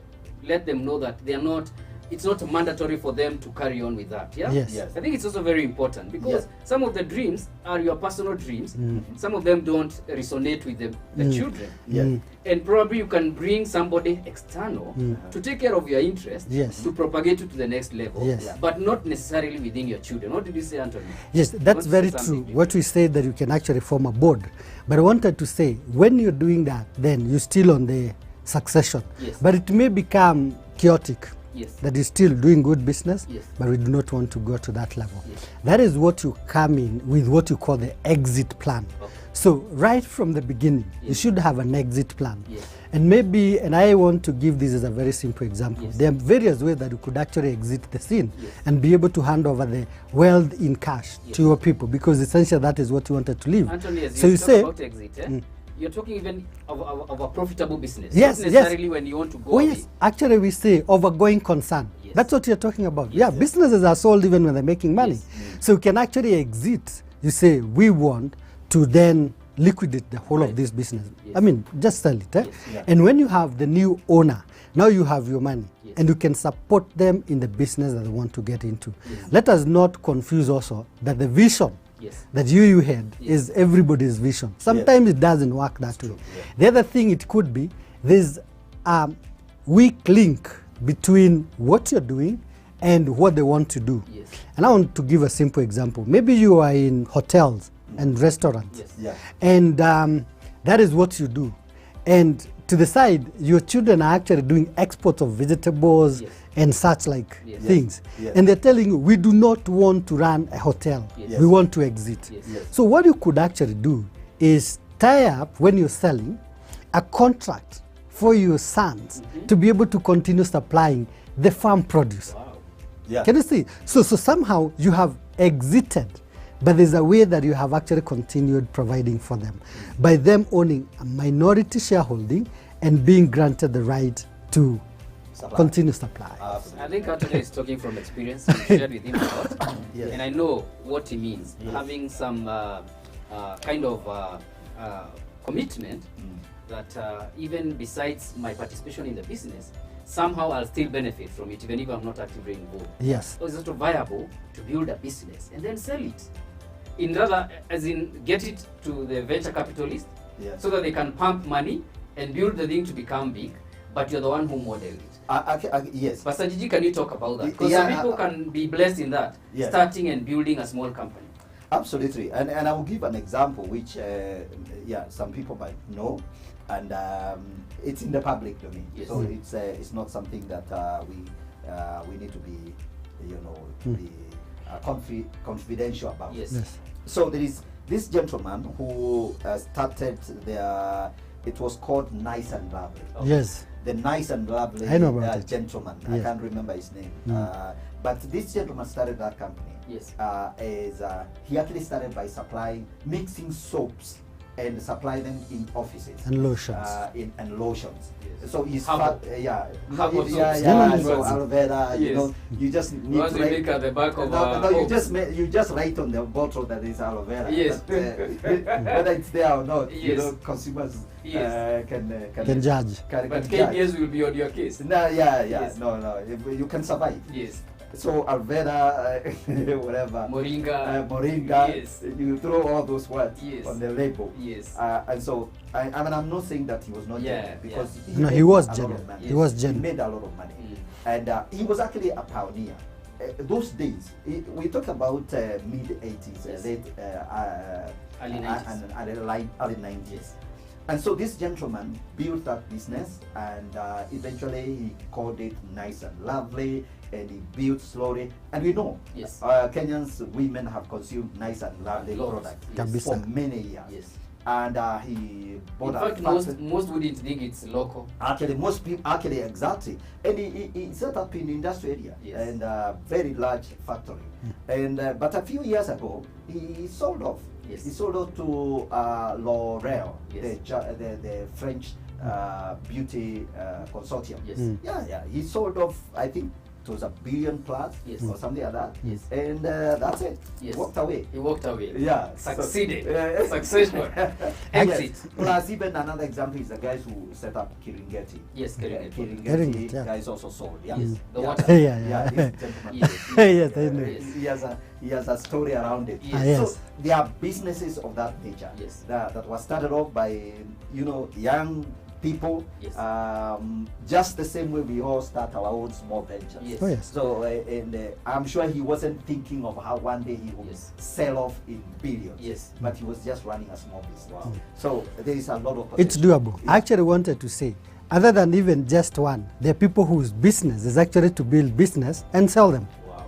S2: let them know that they are not. It's not mandatory for them to carry on with that. Yeah.
S4: Yes.
S3: Yes.
S2: I think it's also very important because some of the dreams are your personal dreams.
S4: Mm.
S2: Some of them don't resonate with the children.
S3: Yes.
S2: And probably you can bring somebody external to take care of your interests,
S4: Yes.
S2: to propagate you to the next level,
S4: Yes. Yeah.
S2: but not necessarily within your children. What did you say, Anthony?
S4: Yes,
S2: You
S4: that's
S2: want to
S4: very
S2: say
S4: true.
S2: something?
S4: What we say that you can actually form a board. But I wanted to say, when you're doing that, then you're still on the succession.
S2: Yes.
S4: But it may become chaotic.
S2: Yes.
S4: That is still doing good business,
S2: Yes.
S4: but we do not want to go to that level.
S2: Yes.
S4: That is what you come in with what you call the exit plan.
S2: Okay.
S4: So right from the beginning, you
S2: Yes.
S4: should have an exit plan.
S2: Yes.
S4: And maybe, and I want to give this as a very simple example.
S2: Yes.
S4: There are various ways that you could actually exit the scene
S2: Yes.
S4: and be able to hand over the wealth in cash
S2: Yes.
S4: to your people, because essentially that is what you wanted to leave.
S2: Anthony, as
S4: So
S2: you
S4: you
S2: talk
S4: say,
S2: about exit, you're talking even of a profitable business.
S4: Yes,
S2: not
S4: yes.
S2: necessarily when you want to go
S4: oh
S2: away.
S4: yes, actually we say overgoing concern.
S2: Yes.
S4: That's what you're talking about.
S2: Yes,
S4: Yeah,
S2: yes.
S4: businesses are sold even when they're making money.
S2: Yes.
S4: So you can actually exit. You say, we want to then liquidate the whole
S2: Right.
S4: of this business.
S2: Yes.
S4: I mean, just sell it.
S2: Yes.
S3: Yeah.
S4: And when you have the new owner, now you have your money.
S2: Yes.
S4: And you can support them in the business that they want to get into.
S2: Yes.
S4: Let us not confuse also that the vision
S2: Yes.
S4: that you had
S2: Yes.
S4: is everybody's vision. Sometimes it doesn't work that way. The other thing it could be, there's a weak link between what you're doing and what they want to do.
S2: Yes.
S4: And I want to give a simple example. Maybe you are in hotels and restaurants,
S2: Yes.
S3: Yeah.
S4: and that is what you do. And to the side, your children are actually doing exports of vegetables
S2: Yes.
S4: and such like
S2: Yes.
S4: things.
S3: Yes.
S4: And they're telling you, we do not want to run a hotel.
S2: Yes.
S4: We want to exit.
S2: Yes.
S3: Yes.
S4: So what you could actually do is tie up, when you're selling, a contract for your sons to be able to continue supplying the farm produce.
S2: Wow.
S3: Yeah.
S4: Can you see? So somehow you have exited, but there's a way that you have actually continued providing for them by them owning a minority shareholding and being granted the right to
S3: Supply.
S4: continue supply.
S2: I think Anthony is talking from experience. I've shared with him a lot,
S3: Yes.
S2: and I know what he means.
S3: Yes.
S2: Having some kind of commitment that even besides my participation in the business, somehow I'll still benefit from it, even if I'm not actively involved.
S4: Yes.
S2: So it's also viable to build a business and then sell it. In rather, as in get it to the venture capitalist,
S3: Yeah.
S2: so that they can pump money and build the thing to become big, but you're the one who modeled it.
S3: Yes.
S2: Pastor Gigi, can you talk about that? Because
S3: Yeah,
S2: some people can be blessed in that,
S3: Yes.
S2: starting and building a small company.
S3: Absolutely, and I will give an example which some people might know, and it's in the public domain.
S2: Yes.
S3: So it's not something that we need to be, confidential about.
S2: Yes.
S4: Yes.
S3: So there is this gentleman who started it was called Nice and Lovely.
S4: Yes.
S3: The Nice and Lovely
S4: I know about it.
S3: gentleman. I
S4: Yes.
S3: can't remember his name.
S4: Mm.
S3: But this gentleman started that company.
S2: Yes.
S3: He actually started by mixing soaps and supply them in offices
S4: And lotions.
S3: and lotions.
S2: Yes.
S3: So he's
S2: Herbal. Herbal soaps.
S3: yeah.
S2: Yes.
S3: So aloe vera,
S2: Yes.
S3: you just need
S2: Once
S3: to
S2: you
S3: write.
S2: make at the back of
S3: No,
S2: Oaks.
S3: you just write on the bottle that is aloe vera.
S2: Yes.
S3: But, whether it's there or not,
S2: Yes.
S3: consumers
S2: Yes.
S4: Can judge.
S2: But
S3: judge.
S2: KPS will be on your case.
S3: No,
S2: Yes.
S3: no, you can survive.
S2: Yes.
S3: So aloe vera, whatever.
S2: Moringa.
S3: Moringa.
S2: Yes.
S3: You throw all those words
S2: Yes.
S3: on the label.
S2: Yes.
S3: And so I mean, I'm not saying that he was not
S2: Yeah,
S3: genuine, because
S4: No,
S3: made
S4: he was
S3: a lot
S4: genuine.
S3: of money.
S4: He was
S3: He
S4: genuine.
S3: made a lot of money,
S2: Mm.
S3: and he was actually a pioneer. Those days, we talk about mid 80s,
S2: Yes.
S3: late
S2: Early 90s.
S3: and early 90s. And so this gentleman built that business, and eventually he called it Nice and Lovely, and he built slowly. And we know
S2: Yes.
S3: Kenyans women have consumed Nice and Lovely
S2: Lots.
S3: products
S2: Yes.
S3: for many years.
S2: Yes.
S3: and he bought
S2: In fact, most wouldn't think it's local.
S3: Actually, most people, exactly. And he set up in the industry area,
S2: Yes.
S3: and very large factory. And but a few years ago, he sold off.
S2: Yes.
S3: He sold off to L'Oreal,
S2: Yes.
S3: the French beauty consortium.
S2: Yes.
S3: Yeah. He sold off, I think it was $1 billion plus,
S2: Yes.
S3: or something like that.
S2: Yes.
S3: And that's it.
S2: Yes.
S3: Walked away.
S2: He walked away.
S3: Yeah.
S2: Succeeded.
S3: So,
S2: Successful. Exit.
S3: Yes. Plus, even another example is the guys who set up Kiringeti.
S2: Yes, Kiringeti.
S4: Kiringeti, yeah.
S3: Guys also sold. Yeah.
S2: Yes. The
S3: Yeah.
S2: water.
S4: Yeah.
S3: This gentleman.
S2: Yes.
S4: Yes, I know.
S2: Yes.
S3: He has a story around it.
S2: Yes.
S4: Yes.
S3: So there are businesses of that nature.
S2: Yes.
S3: That was started off by young people.
S2: Yes.
S3: Just the same way we all start our own small ventures.
S2: Yes.
S4: Oh, yes.
S3: So I'm sure he wasn't thinking of how one day he would
S2: Yes.
S3: sell off in billions.
S2: Yes.
S3: But he was just running a small business. So there is a lot of
S4: It's
S3: potential.
S4: doable. I actually wanted to say, other than even just one, there are people whose business is actually to build business and sell them.
S2: Wow.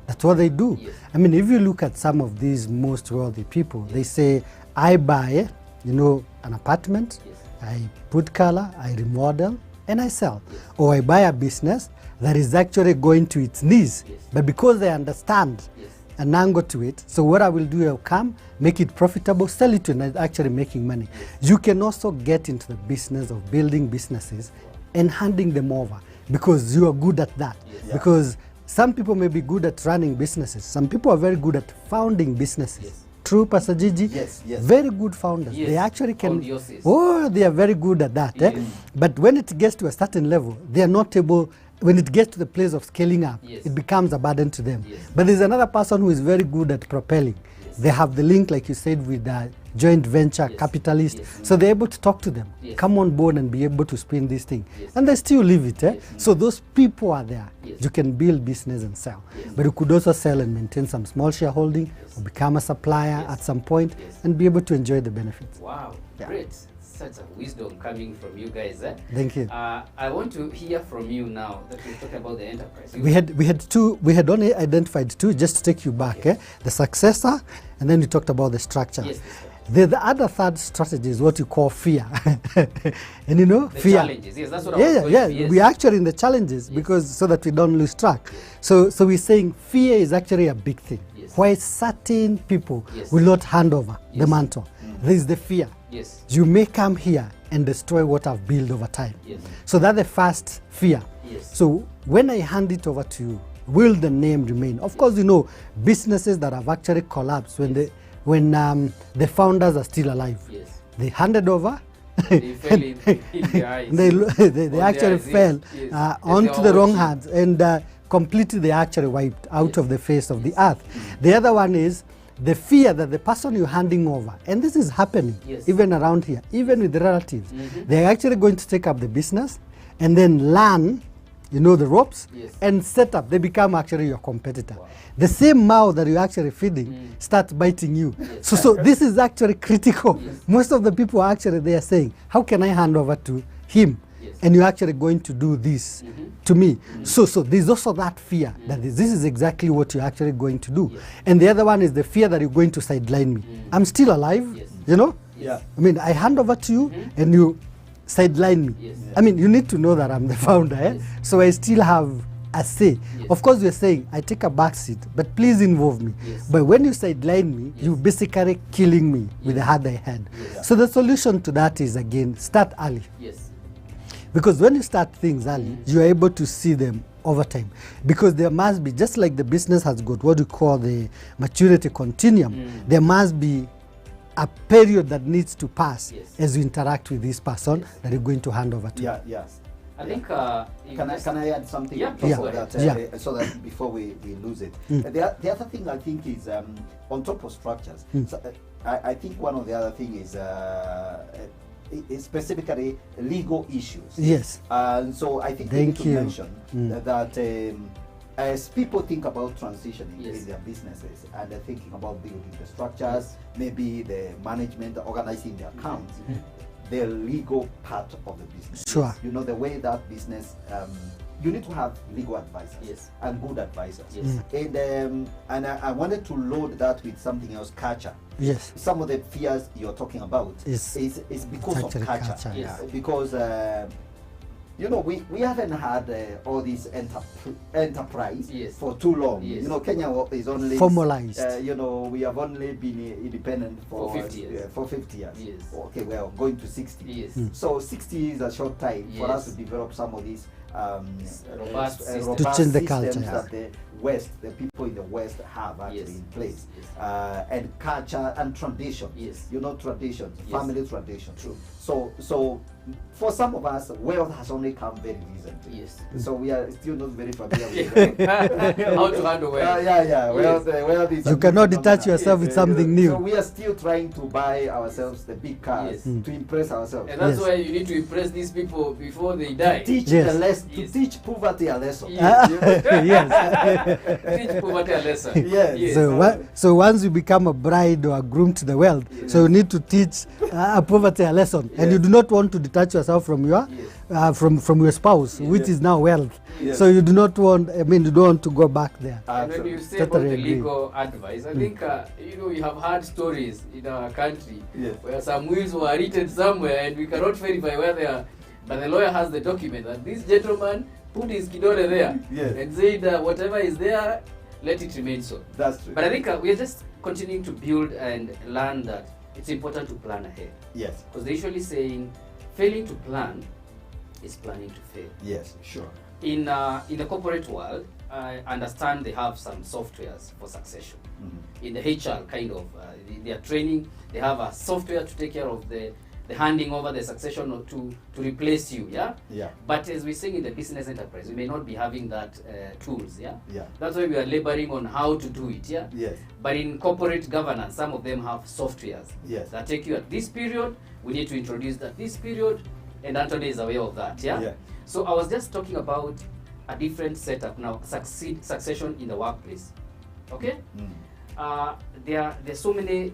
S4: That's what they do.
S2: Yes.
S4: I mean, if you look at some of these most wealthy people, they say, I buy, an apartment,
S2: Yes.
S4: I put color, I remodel, and I sell. Or I buy a business that is actually going to its knees,
S2: Yes.
S4: but because they understand
S2: Yes.
S4: an angle to it, so what I will do, I'll come, make it profitable, sell it to and actually making money. You can also get into the business of building businesses and handing them over because you are good at that.
S2: Yes.
S4: Because some people may be good at running businesses. Some people are very good at founding businesses.
S2: Yes.
S4: True, Pastor Gigi?
S3: Yes.
S4: Very good founders.
S2: Yes.
S4: They actually can.
S2: Foundiosis.
S4: Oh, they are very good at that.
S2: Yes.
S4: But when it gets to a certain level, they are not able. When it gets to the place of scaling up,
S2: Yes.
S4: it becomes a burden to them.
S2: Yes.
S4: But there's another person who is very good at propelling.
S2: Yes.
S4: They have the link, like you said, with the joint venture
S2: Yes.
S4: capitalist.
S2: Yes.
S4: So they're able to talk to them,
S2: Yes.
S4: come on board and be able to spin this thing.
S2: Yes.
S4: And they still live it.
S2: Yes.
S4: So those people are there.
S2: Yes.
S4: You can build business and sell.
S2: Yes.
S4: But you could also sell and maintain some small shareholding,
S2: Yes.
S4: or become a supplier
S2: Yes.
S4: at some point,
S2: Yes.
S4: and be able to enjoy the benefits.
S2: Wow.
S3: Yeah.
S2: Great. Such a wisdom coming from you guys.
S4: Thank you.
S2: I want to hear from you now that we're talking about the enterprise.
S4: We had only identified two, just to take you back.
S2: Yes.
S4: The successor, and then we talked about the structure.
S2: Yes.
S4: The other third strategy is what you call fear. And
S2: The
S4: fear.
S2: challenges. Yes, that's what I was going
S4: Yeah.
S2: to. Yes.
S4: We are actually in the challenges because so that we don't lose track. So we're saying fear is actually a big thing.
S2: Yes.
S4: Why certain people
S2: Yes.
S4: will not hand over the
S2: Yes.
S4: mantle. There is the fear.
S2: Yes.
S4: You may come here and destroy what I've built over time.
S2: Yes.
S4: So that's the first fear.
S2: Yes.
S4: So when I hand it over to you, will the name remain? Of course, businesses that have actually collapsed when the founders are still alive.
S2: Yes.
S4: They handed over.
S2: They fell in their eyes.
S4: They actually fell
S2: Yes.
S4: onto the wrong hands and completely they actually wiped out of the face of the earth. The other one is the fear that the person you're handing over, and this is happening
S2: Yes.
S4: even around here, even with the relatives, they're actually going to take up the business and then learn, the ropes,
S2: Yes.
S4: and set up. They become actually your competitor. The same mouth that you're actually feeding starts biting you. So this is actually critical. Most of the people are actually there saying, how can I hand over to him?
S2: Yes.
S4: And you're actually going to do this to me. So there's also that fear that this is exactly what you're actually going to do.
S2: Yes.
S4: And the other one is the fear that you're going to sideline me. I'm still alive,
S2: Yes.
S3: Yeah.
S4: I mean, I hand over to you and you sideline me.
S2: Yes.
S4: I mean, you need to know that I'm the founder,
S2: Yes.
S4: so I still have a say.
S2: Yes.
S4: Of course, we're saying, I take a back seat, but please involve me.
S2: Yes.
S4: But when you sideline me, you're
S2: Yes.
S4: basically killing me with the hand I had.
S2: Yes.
S4: So the solution to that is, again, start early.
S2: Yes.
S4: Because when you start things early, you are able to see them over time. Because there must be, just like the business has got what you call the maturity continuum, there must be a period that needs to pass
S2: Yes.
S4: as you interact with this person
S2: Yes.
S4: that you're going to hand over to.
S3: Yeah. Yes.
S2: I think.
S3: Can I add something
S2: Yeah,
S3: on
S2: please
S3: top
S2: go
S3: of
S2: ahead.
S3: that, so that before we lose it? The other thing I think is on top of structures. So, I think one of the other thing is specifically legal issues.
S4: Yes.
S3: And so I think we
S4: Thank
S3: need to
S4: you.
S3: mention that as people think about transitioning
S2: Yes.
S3: in their businesses and they're thinking about building the structures, maybe the management, organizing the accounts, the legal part of the business.
S4: Sure.
S3: The way that business you need to have legal advisors
S2: Yes.
S3: and good advisors.
S2: Yes.
S3: And I wanted to load that with something else, culture.
S4: Yes.
S3: Some of the fears you're talking about
S4: Is
S3: is because of
S4: actually
S3: culture.
S4: culture,
S2: Yes.
S4: yeah.
S3: Because you know, we haven't had all this enterprise
S2: Yes.
S3: for too long.
S2: Yes.
S3: You know, Kenya is only
S4: Formalized.
S3: you know, we have only been independent
S2: For 50 years.
S3: For 50 years.
S2: Yes.
S3: Okay, well, going to 60.
S2: Yes.
S3: So 60 is a short time for us
S2: Yes.
S3: to develop some of these
S2: Robust systems.
S4: To change the
S3: systems
S4: culture, yeah.
S3: that the West, the people in the West have actually
S2: Yes.
S3: in place.
S2: Yes.
S3: And culture and tradition.
S2: Yes.
S3: You know, traditions,
S2: Yes.
S3: family tradition.
S2: True.
S3: So for some of us, wealth has only come very recently.
S2: Yes.
S3: So we are still not very familiar with
S2: How to handle wealth.
S3: yeah.
S2: Yes.
S3: Wealth is a
S4: You
S3: new
S4: cannot
S3: phenomenon.
S4: detach yourself with something new.
S3: So we are still trying to buy ourselves the big cars
S2: Yes.
S3: to impress ourselves.
S2: And that's
S4: Yes.
S2: why you need to impress these people before they die.
S3: Teach
S4: Yes.
S3: a lesson,
S2: Yes.
S3: to teach poverty a lesson.
S2: Yes.
S4: Yes.
S2: Teach poverty a lesson.
S3: Yes.
S4: So once you become a bride or a groom to the world, so you need to teach a poverty a lesson, and you do not want to detach yourself from your from your spouse, which is now wealth.
S3: Yes.
S4: So you do not want. I mean, you don't want to go back there.
S2: And when you say
S4: Totally
S2: about the
S4: agree.
S2: legal advice, I think you know, we have had stories in our country
S3: Yes.
S2: where some wills were written somewhere and we cannot verify where they are, but the lawyer has the document that this gentleman put his kidole there
S3: Yes.
S2: and said whatever is there, let it remain so.
S3: That's true.
S2: But I think we are just continuing to build and learn that it's important to plan ahead.
S3: Yes.
S2: Because they're usually saying failing to plan is planning to fail.
S3: Yes. Sure.
S2: In the corporate world, I understand they have some softwares for succession.
S3: Mm-hmm.
S2: In the HR kind of, they are training, they have a software to take care of the handing over the succession or to replace you, yeah?
S3: Yeah.
S2: But as we're saying in the business enterprise, we may not be having that tools, yeah?
S3: Yeah.
S2: That's why we are laboring on how to do it, yeah?
S3: Yes.
S2: But in corporate governance, some of them have softwares
S3: Yes.
S2: that take you at this period, we need to introduce that this period, and Anthony is aware of that, yeah?
S3: Yeah.
S2: So I was just talking about a different setup now, succession in the workplace, okay? There's so many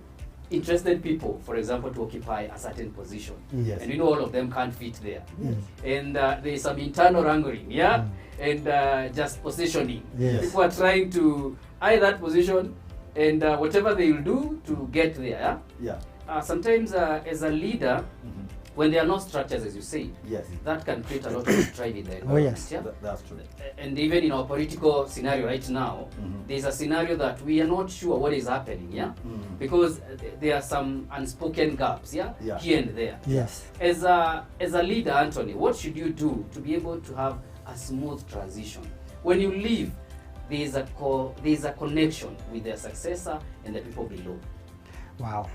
S2: interested people, for example, to occupy a certain position.
S3: Yes.
S2: And we know all of them can't fit there. And there's some internal wrangling, yeah? And just positioning.
S4: Yes.
S2: People are trying to eye that position and whatever they will do to get there.
S3: Yeah.
S2: Sometimes as a leader, when there are no structures, as you say,
S3: Yes.
S2: that can create a lot of strife in the environment.
S4: Oh, yes.
S2: Yeah?
S3: That's true.
S2: And even in our political scenario right now, there's a scenario that we are not sure what is happening, yeah? Because there are some unspoken gaps, yeah?
S3: Yeah.
S2: Here and there.
S4: Yes.
S2: As a leader, Anthony, what should you do to be able to have a smooth transition? When you leave, there's a connection with their successor and the people below.
S4: Wow.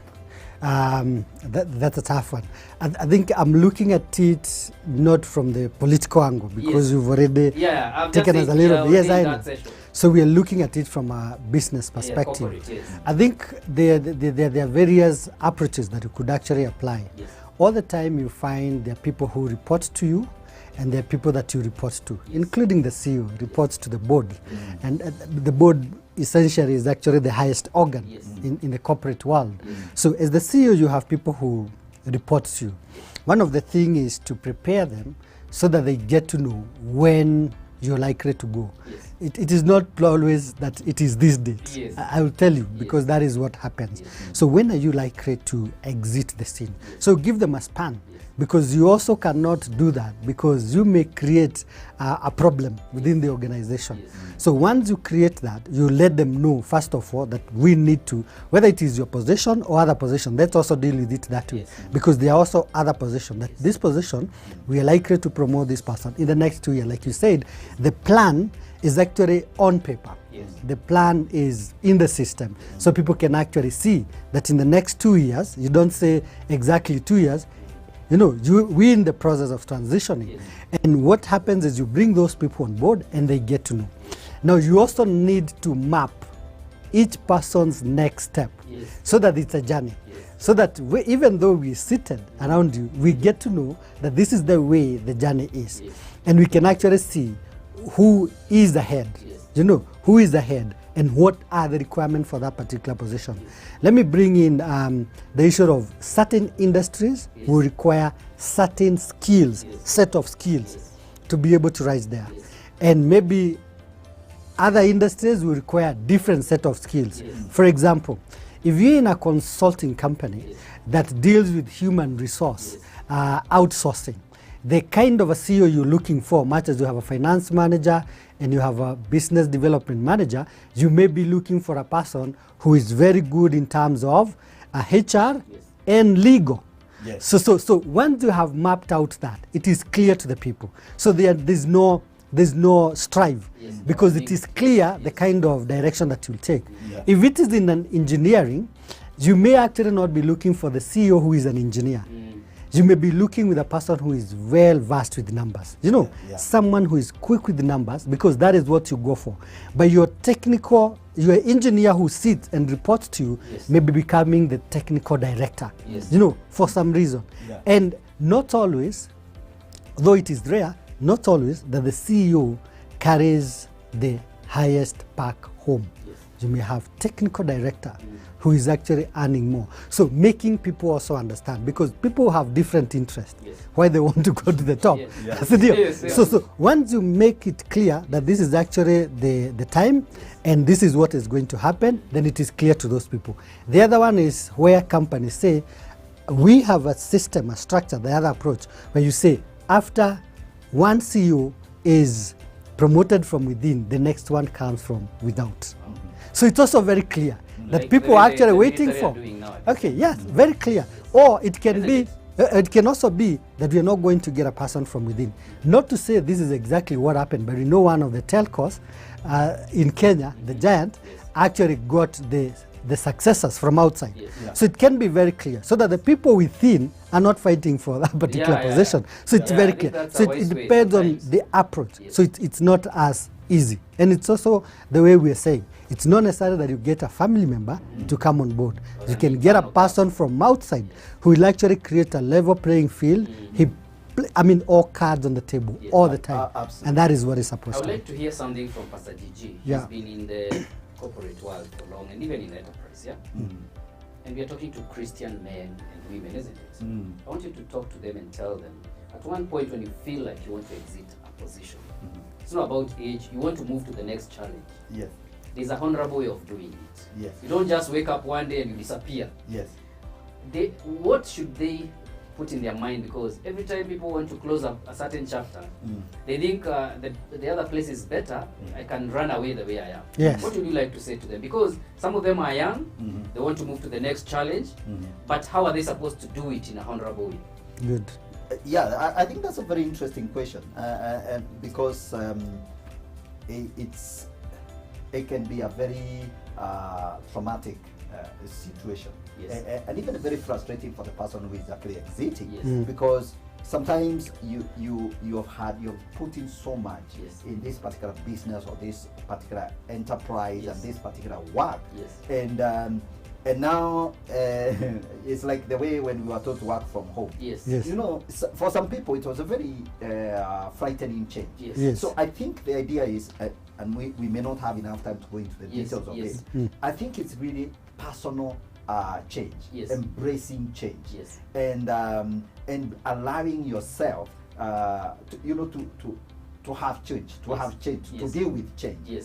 S4: That's a tough one. I think I'm looking at it not from the political angle because
S2: Yes.
S4: you've already
S2: I've
S4: taken
S2: just
S4: us a
S2: said,
S4: little bit. Yes, I
S2: in
S4: know.
S2: that session.
S4: So we are looking at it from a business perspective.
S2: corporate, yes.
S4: I think there are various approaches that you could actually apply.
S2: Yes.
S4: All the time you find there are people who report to you and there are people that you report to, including the CEO reports to the board. And the board essentially is actually the highest organ in the corporate world. So as the CEO, you have people who report to you. One of the things is to prepare them so that they get to know when you're likely to go. It is not always that it is this date.
S2: Yes.
S4: I will tell you because that is what happens. So when are you likely to exit the scene? So give them a span. Because you also cannot do that because you may create a problem within the organization. So once you create that, you let them know, first of all, that we need to, whether it is your position or other position, let's also deal with it that way. Because there are also other positions. That this position, we are likely to promote this person in the next 2 years. Like you said, the plan is actually on paper. The plan is in the system. So people can actually see that in the next 2 years, you don't say exactly 2 years, you know, we're in the process of transitioning. And what happens is you bring those people on board and they get to know. Now, you also need to map each person's next step so that it's a journey. So that even though we're seated around you, we get to know that this is the way the journey is. And we can actually see who is ahead, you know, who is ahead and what are the requirements for that particular position. Let me bring in the issue of certain industries will require certain skills, set of skills to be able to rise there. And maybe other industries will require different set of skills. For example, if you're in a consulting company that deals with human resource outsourcing, the kind of a CEO you're looking for, much as you have a finance manager and you have a business development manager, you may be looking for a person who is very good in terms of HR and legal. So once you have mapped out that, it is clear to the people. So there's no strife, because it is clear the kind of direction that you'll take. If it is in an engineering, you may actually not be looking for the CEO who is an engineer. You may be looking with a person who is well versed with numbers. You know, someone who is quick with the numbers, because that is what you go for. But your engineer who sits and reports to you may be becoming the technical director, you know, for some reason. And not always, though it is rare, not always that the CEO carries the highest pack home. You may have technical director who is actually earning more. So making people also understand, because people have different interests, why they want to go to the top. That's the deal. So once you make it clear that this is actually the time and this is what is going to happen, then it is clear to those people. The other one is where companies say, we have a system, a structure, the other approach, where you say, after one CEO is promoted from within, the next one comes from without. So it's also very clear that like people are actually waiting for. Okay, yes, very clear. Or it can be, it can also be that we are not going to get a person from within. Not to say this is exactly what happened, but we know one of the telcos in Kenya, the giant, actually got the successors from outside. So it can be very clear, so that the people within are not fighting for that particular position. So it's very clear. So it depends on the approach. So it's not as easy. And it's also the way we are saying, it's not necessary that you get a family member to come on board. You can get a person from outside who will actually create a level playing field. All cards on the table all the time. And that is what is supposed to be.
S2: I would like to hear something from Pastor Gigi. He's been in the corporate world for long, and even in enterprise, and we are talking to Christian men and women, isn't it? I want you to talk to them and tell them, at one point when you feel like you want to exit a position, it's not about age, you want to move to the next challenge. There's a honorable way of doing it. You don't just wake up one day and you disappear. What should they put in their mind? Because every time people want to close up a certain chapter, they think the other place is better, I can run away the way I am. What would you like to say to them? Because some of them are young, they want to move to the next challenge, but how are they supposed to do it in a honorable way?
S4: Good.
S3: I think that's a very interesting question, because it can be a very traumatic situation, and even very frustrating for the person who is actually exiting, because sometimes you've put in so much in this particular business or this particular enterprise and this particular work, and now it's like the way when we were taught to work from home. You know, for some people it was a very frightening change. So I think the idea is, and we may not have enough time to go into the details of it, I think it's really personal change, embracing change, and allowing yourself to have change, to deal with change.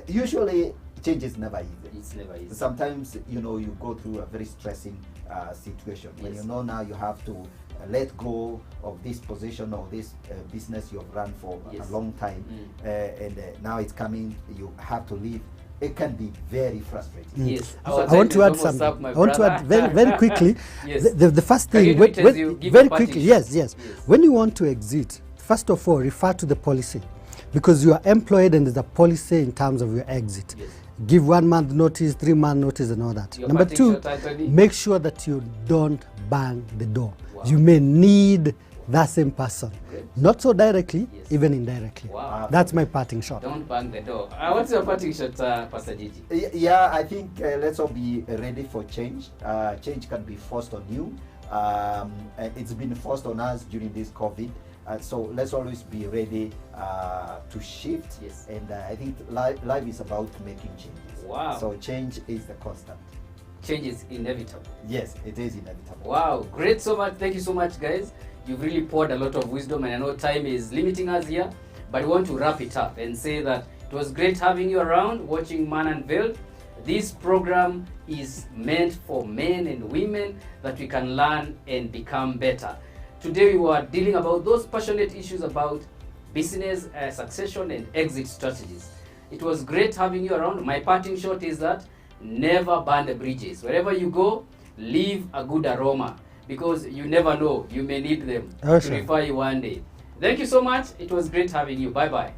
S3: Usually change is never easy.
S2: It's never easy.
S3: Sometimes you go through a very stressing situation when you know now you have to let go of this position or this business you've run for a long time, and now it's coming, you have to leave. It can be very frustrating.
S4: I want to add something. I want to add very quickly. The first thing, very quickly, when you want to exit, first of all, refer to the policy, because you are employed and there's a policy in terms of your exit. Give 1 month notice, 3 month notice, and all that. Number two, make sure that you don't bang the door. You may need that same person, not so directly, even indirectly. That's my parting shot.
S2: Don't bang the door. What's your parting shot, Pastor Gigi?
S3: I think let's all be ready for change. Change can be forced on you. It's been forced on us during this COVID. So let's always be ready to shift. And I think life is about making changes. So change is the constant.
S2: Change is inevitable.
S3: Yes, it is inevitable.
S2: Wow, great so much. Thank you so much, guys. You've really poured a lot of wisdom, and I know time is limiting us here. But we want to wrap it up and say that it was great having you around, watching Man Unveiled. This program is meant for men and women that we can learn and become better. Today we were dealing about those passionate issues about business, succession and exit strategies. It was great having you around. My parting shot is that never burn the bridges. Wherever you go, leave a good aroma, because you never know, you may need them to refer you one day. Thank you so much. It was great having you. Bye-bye.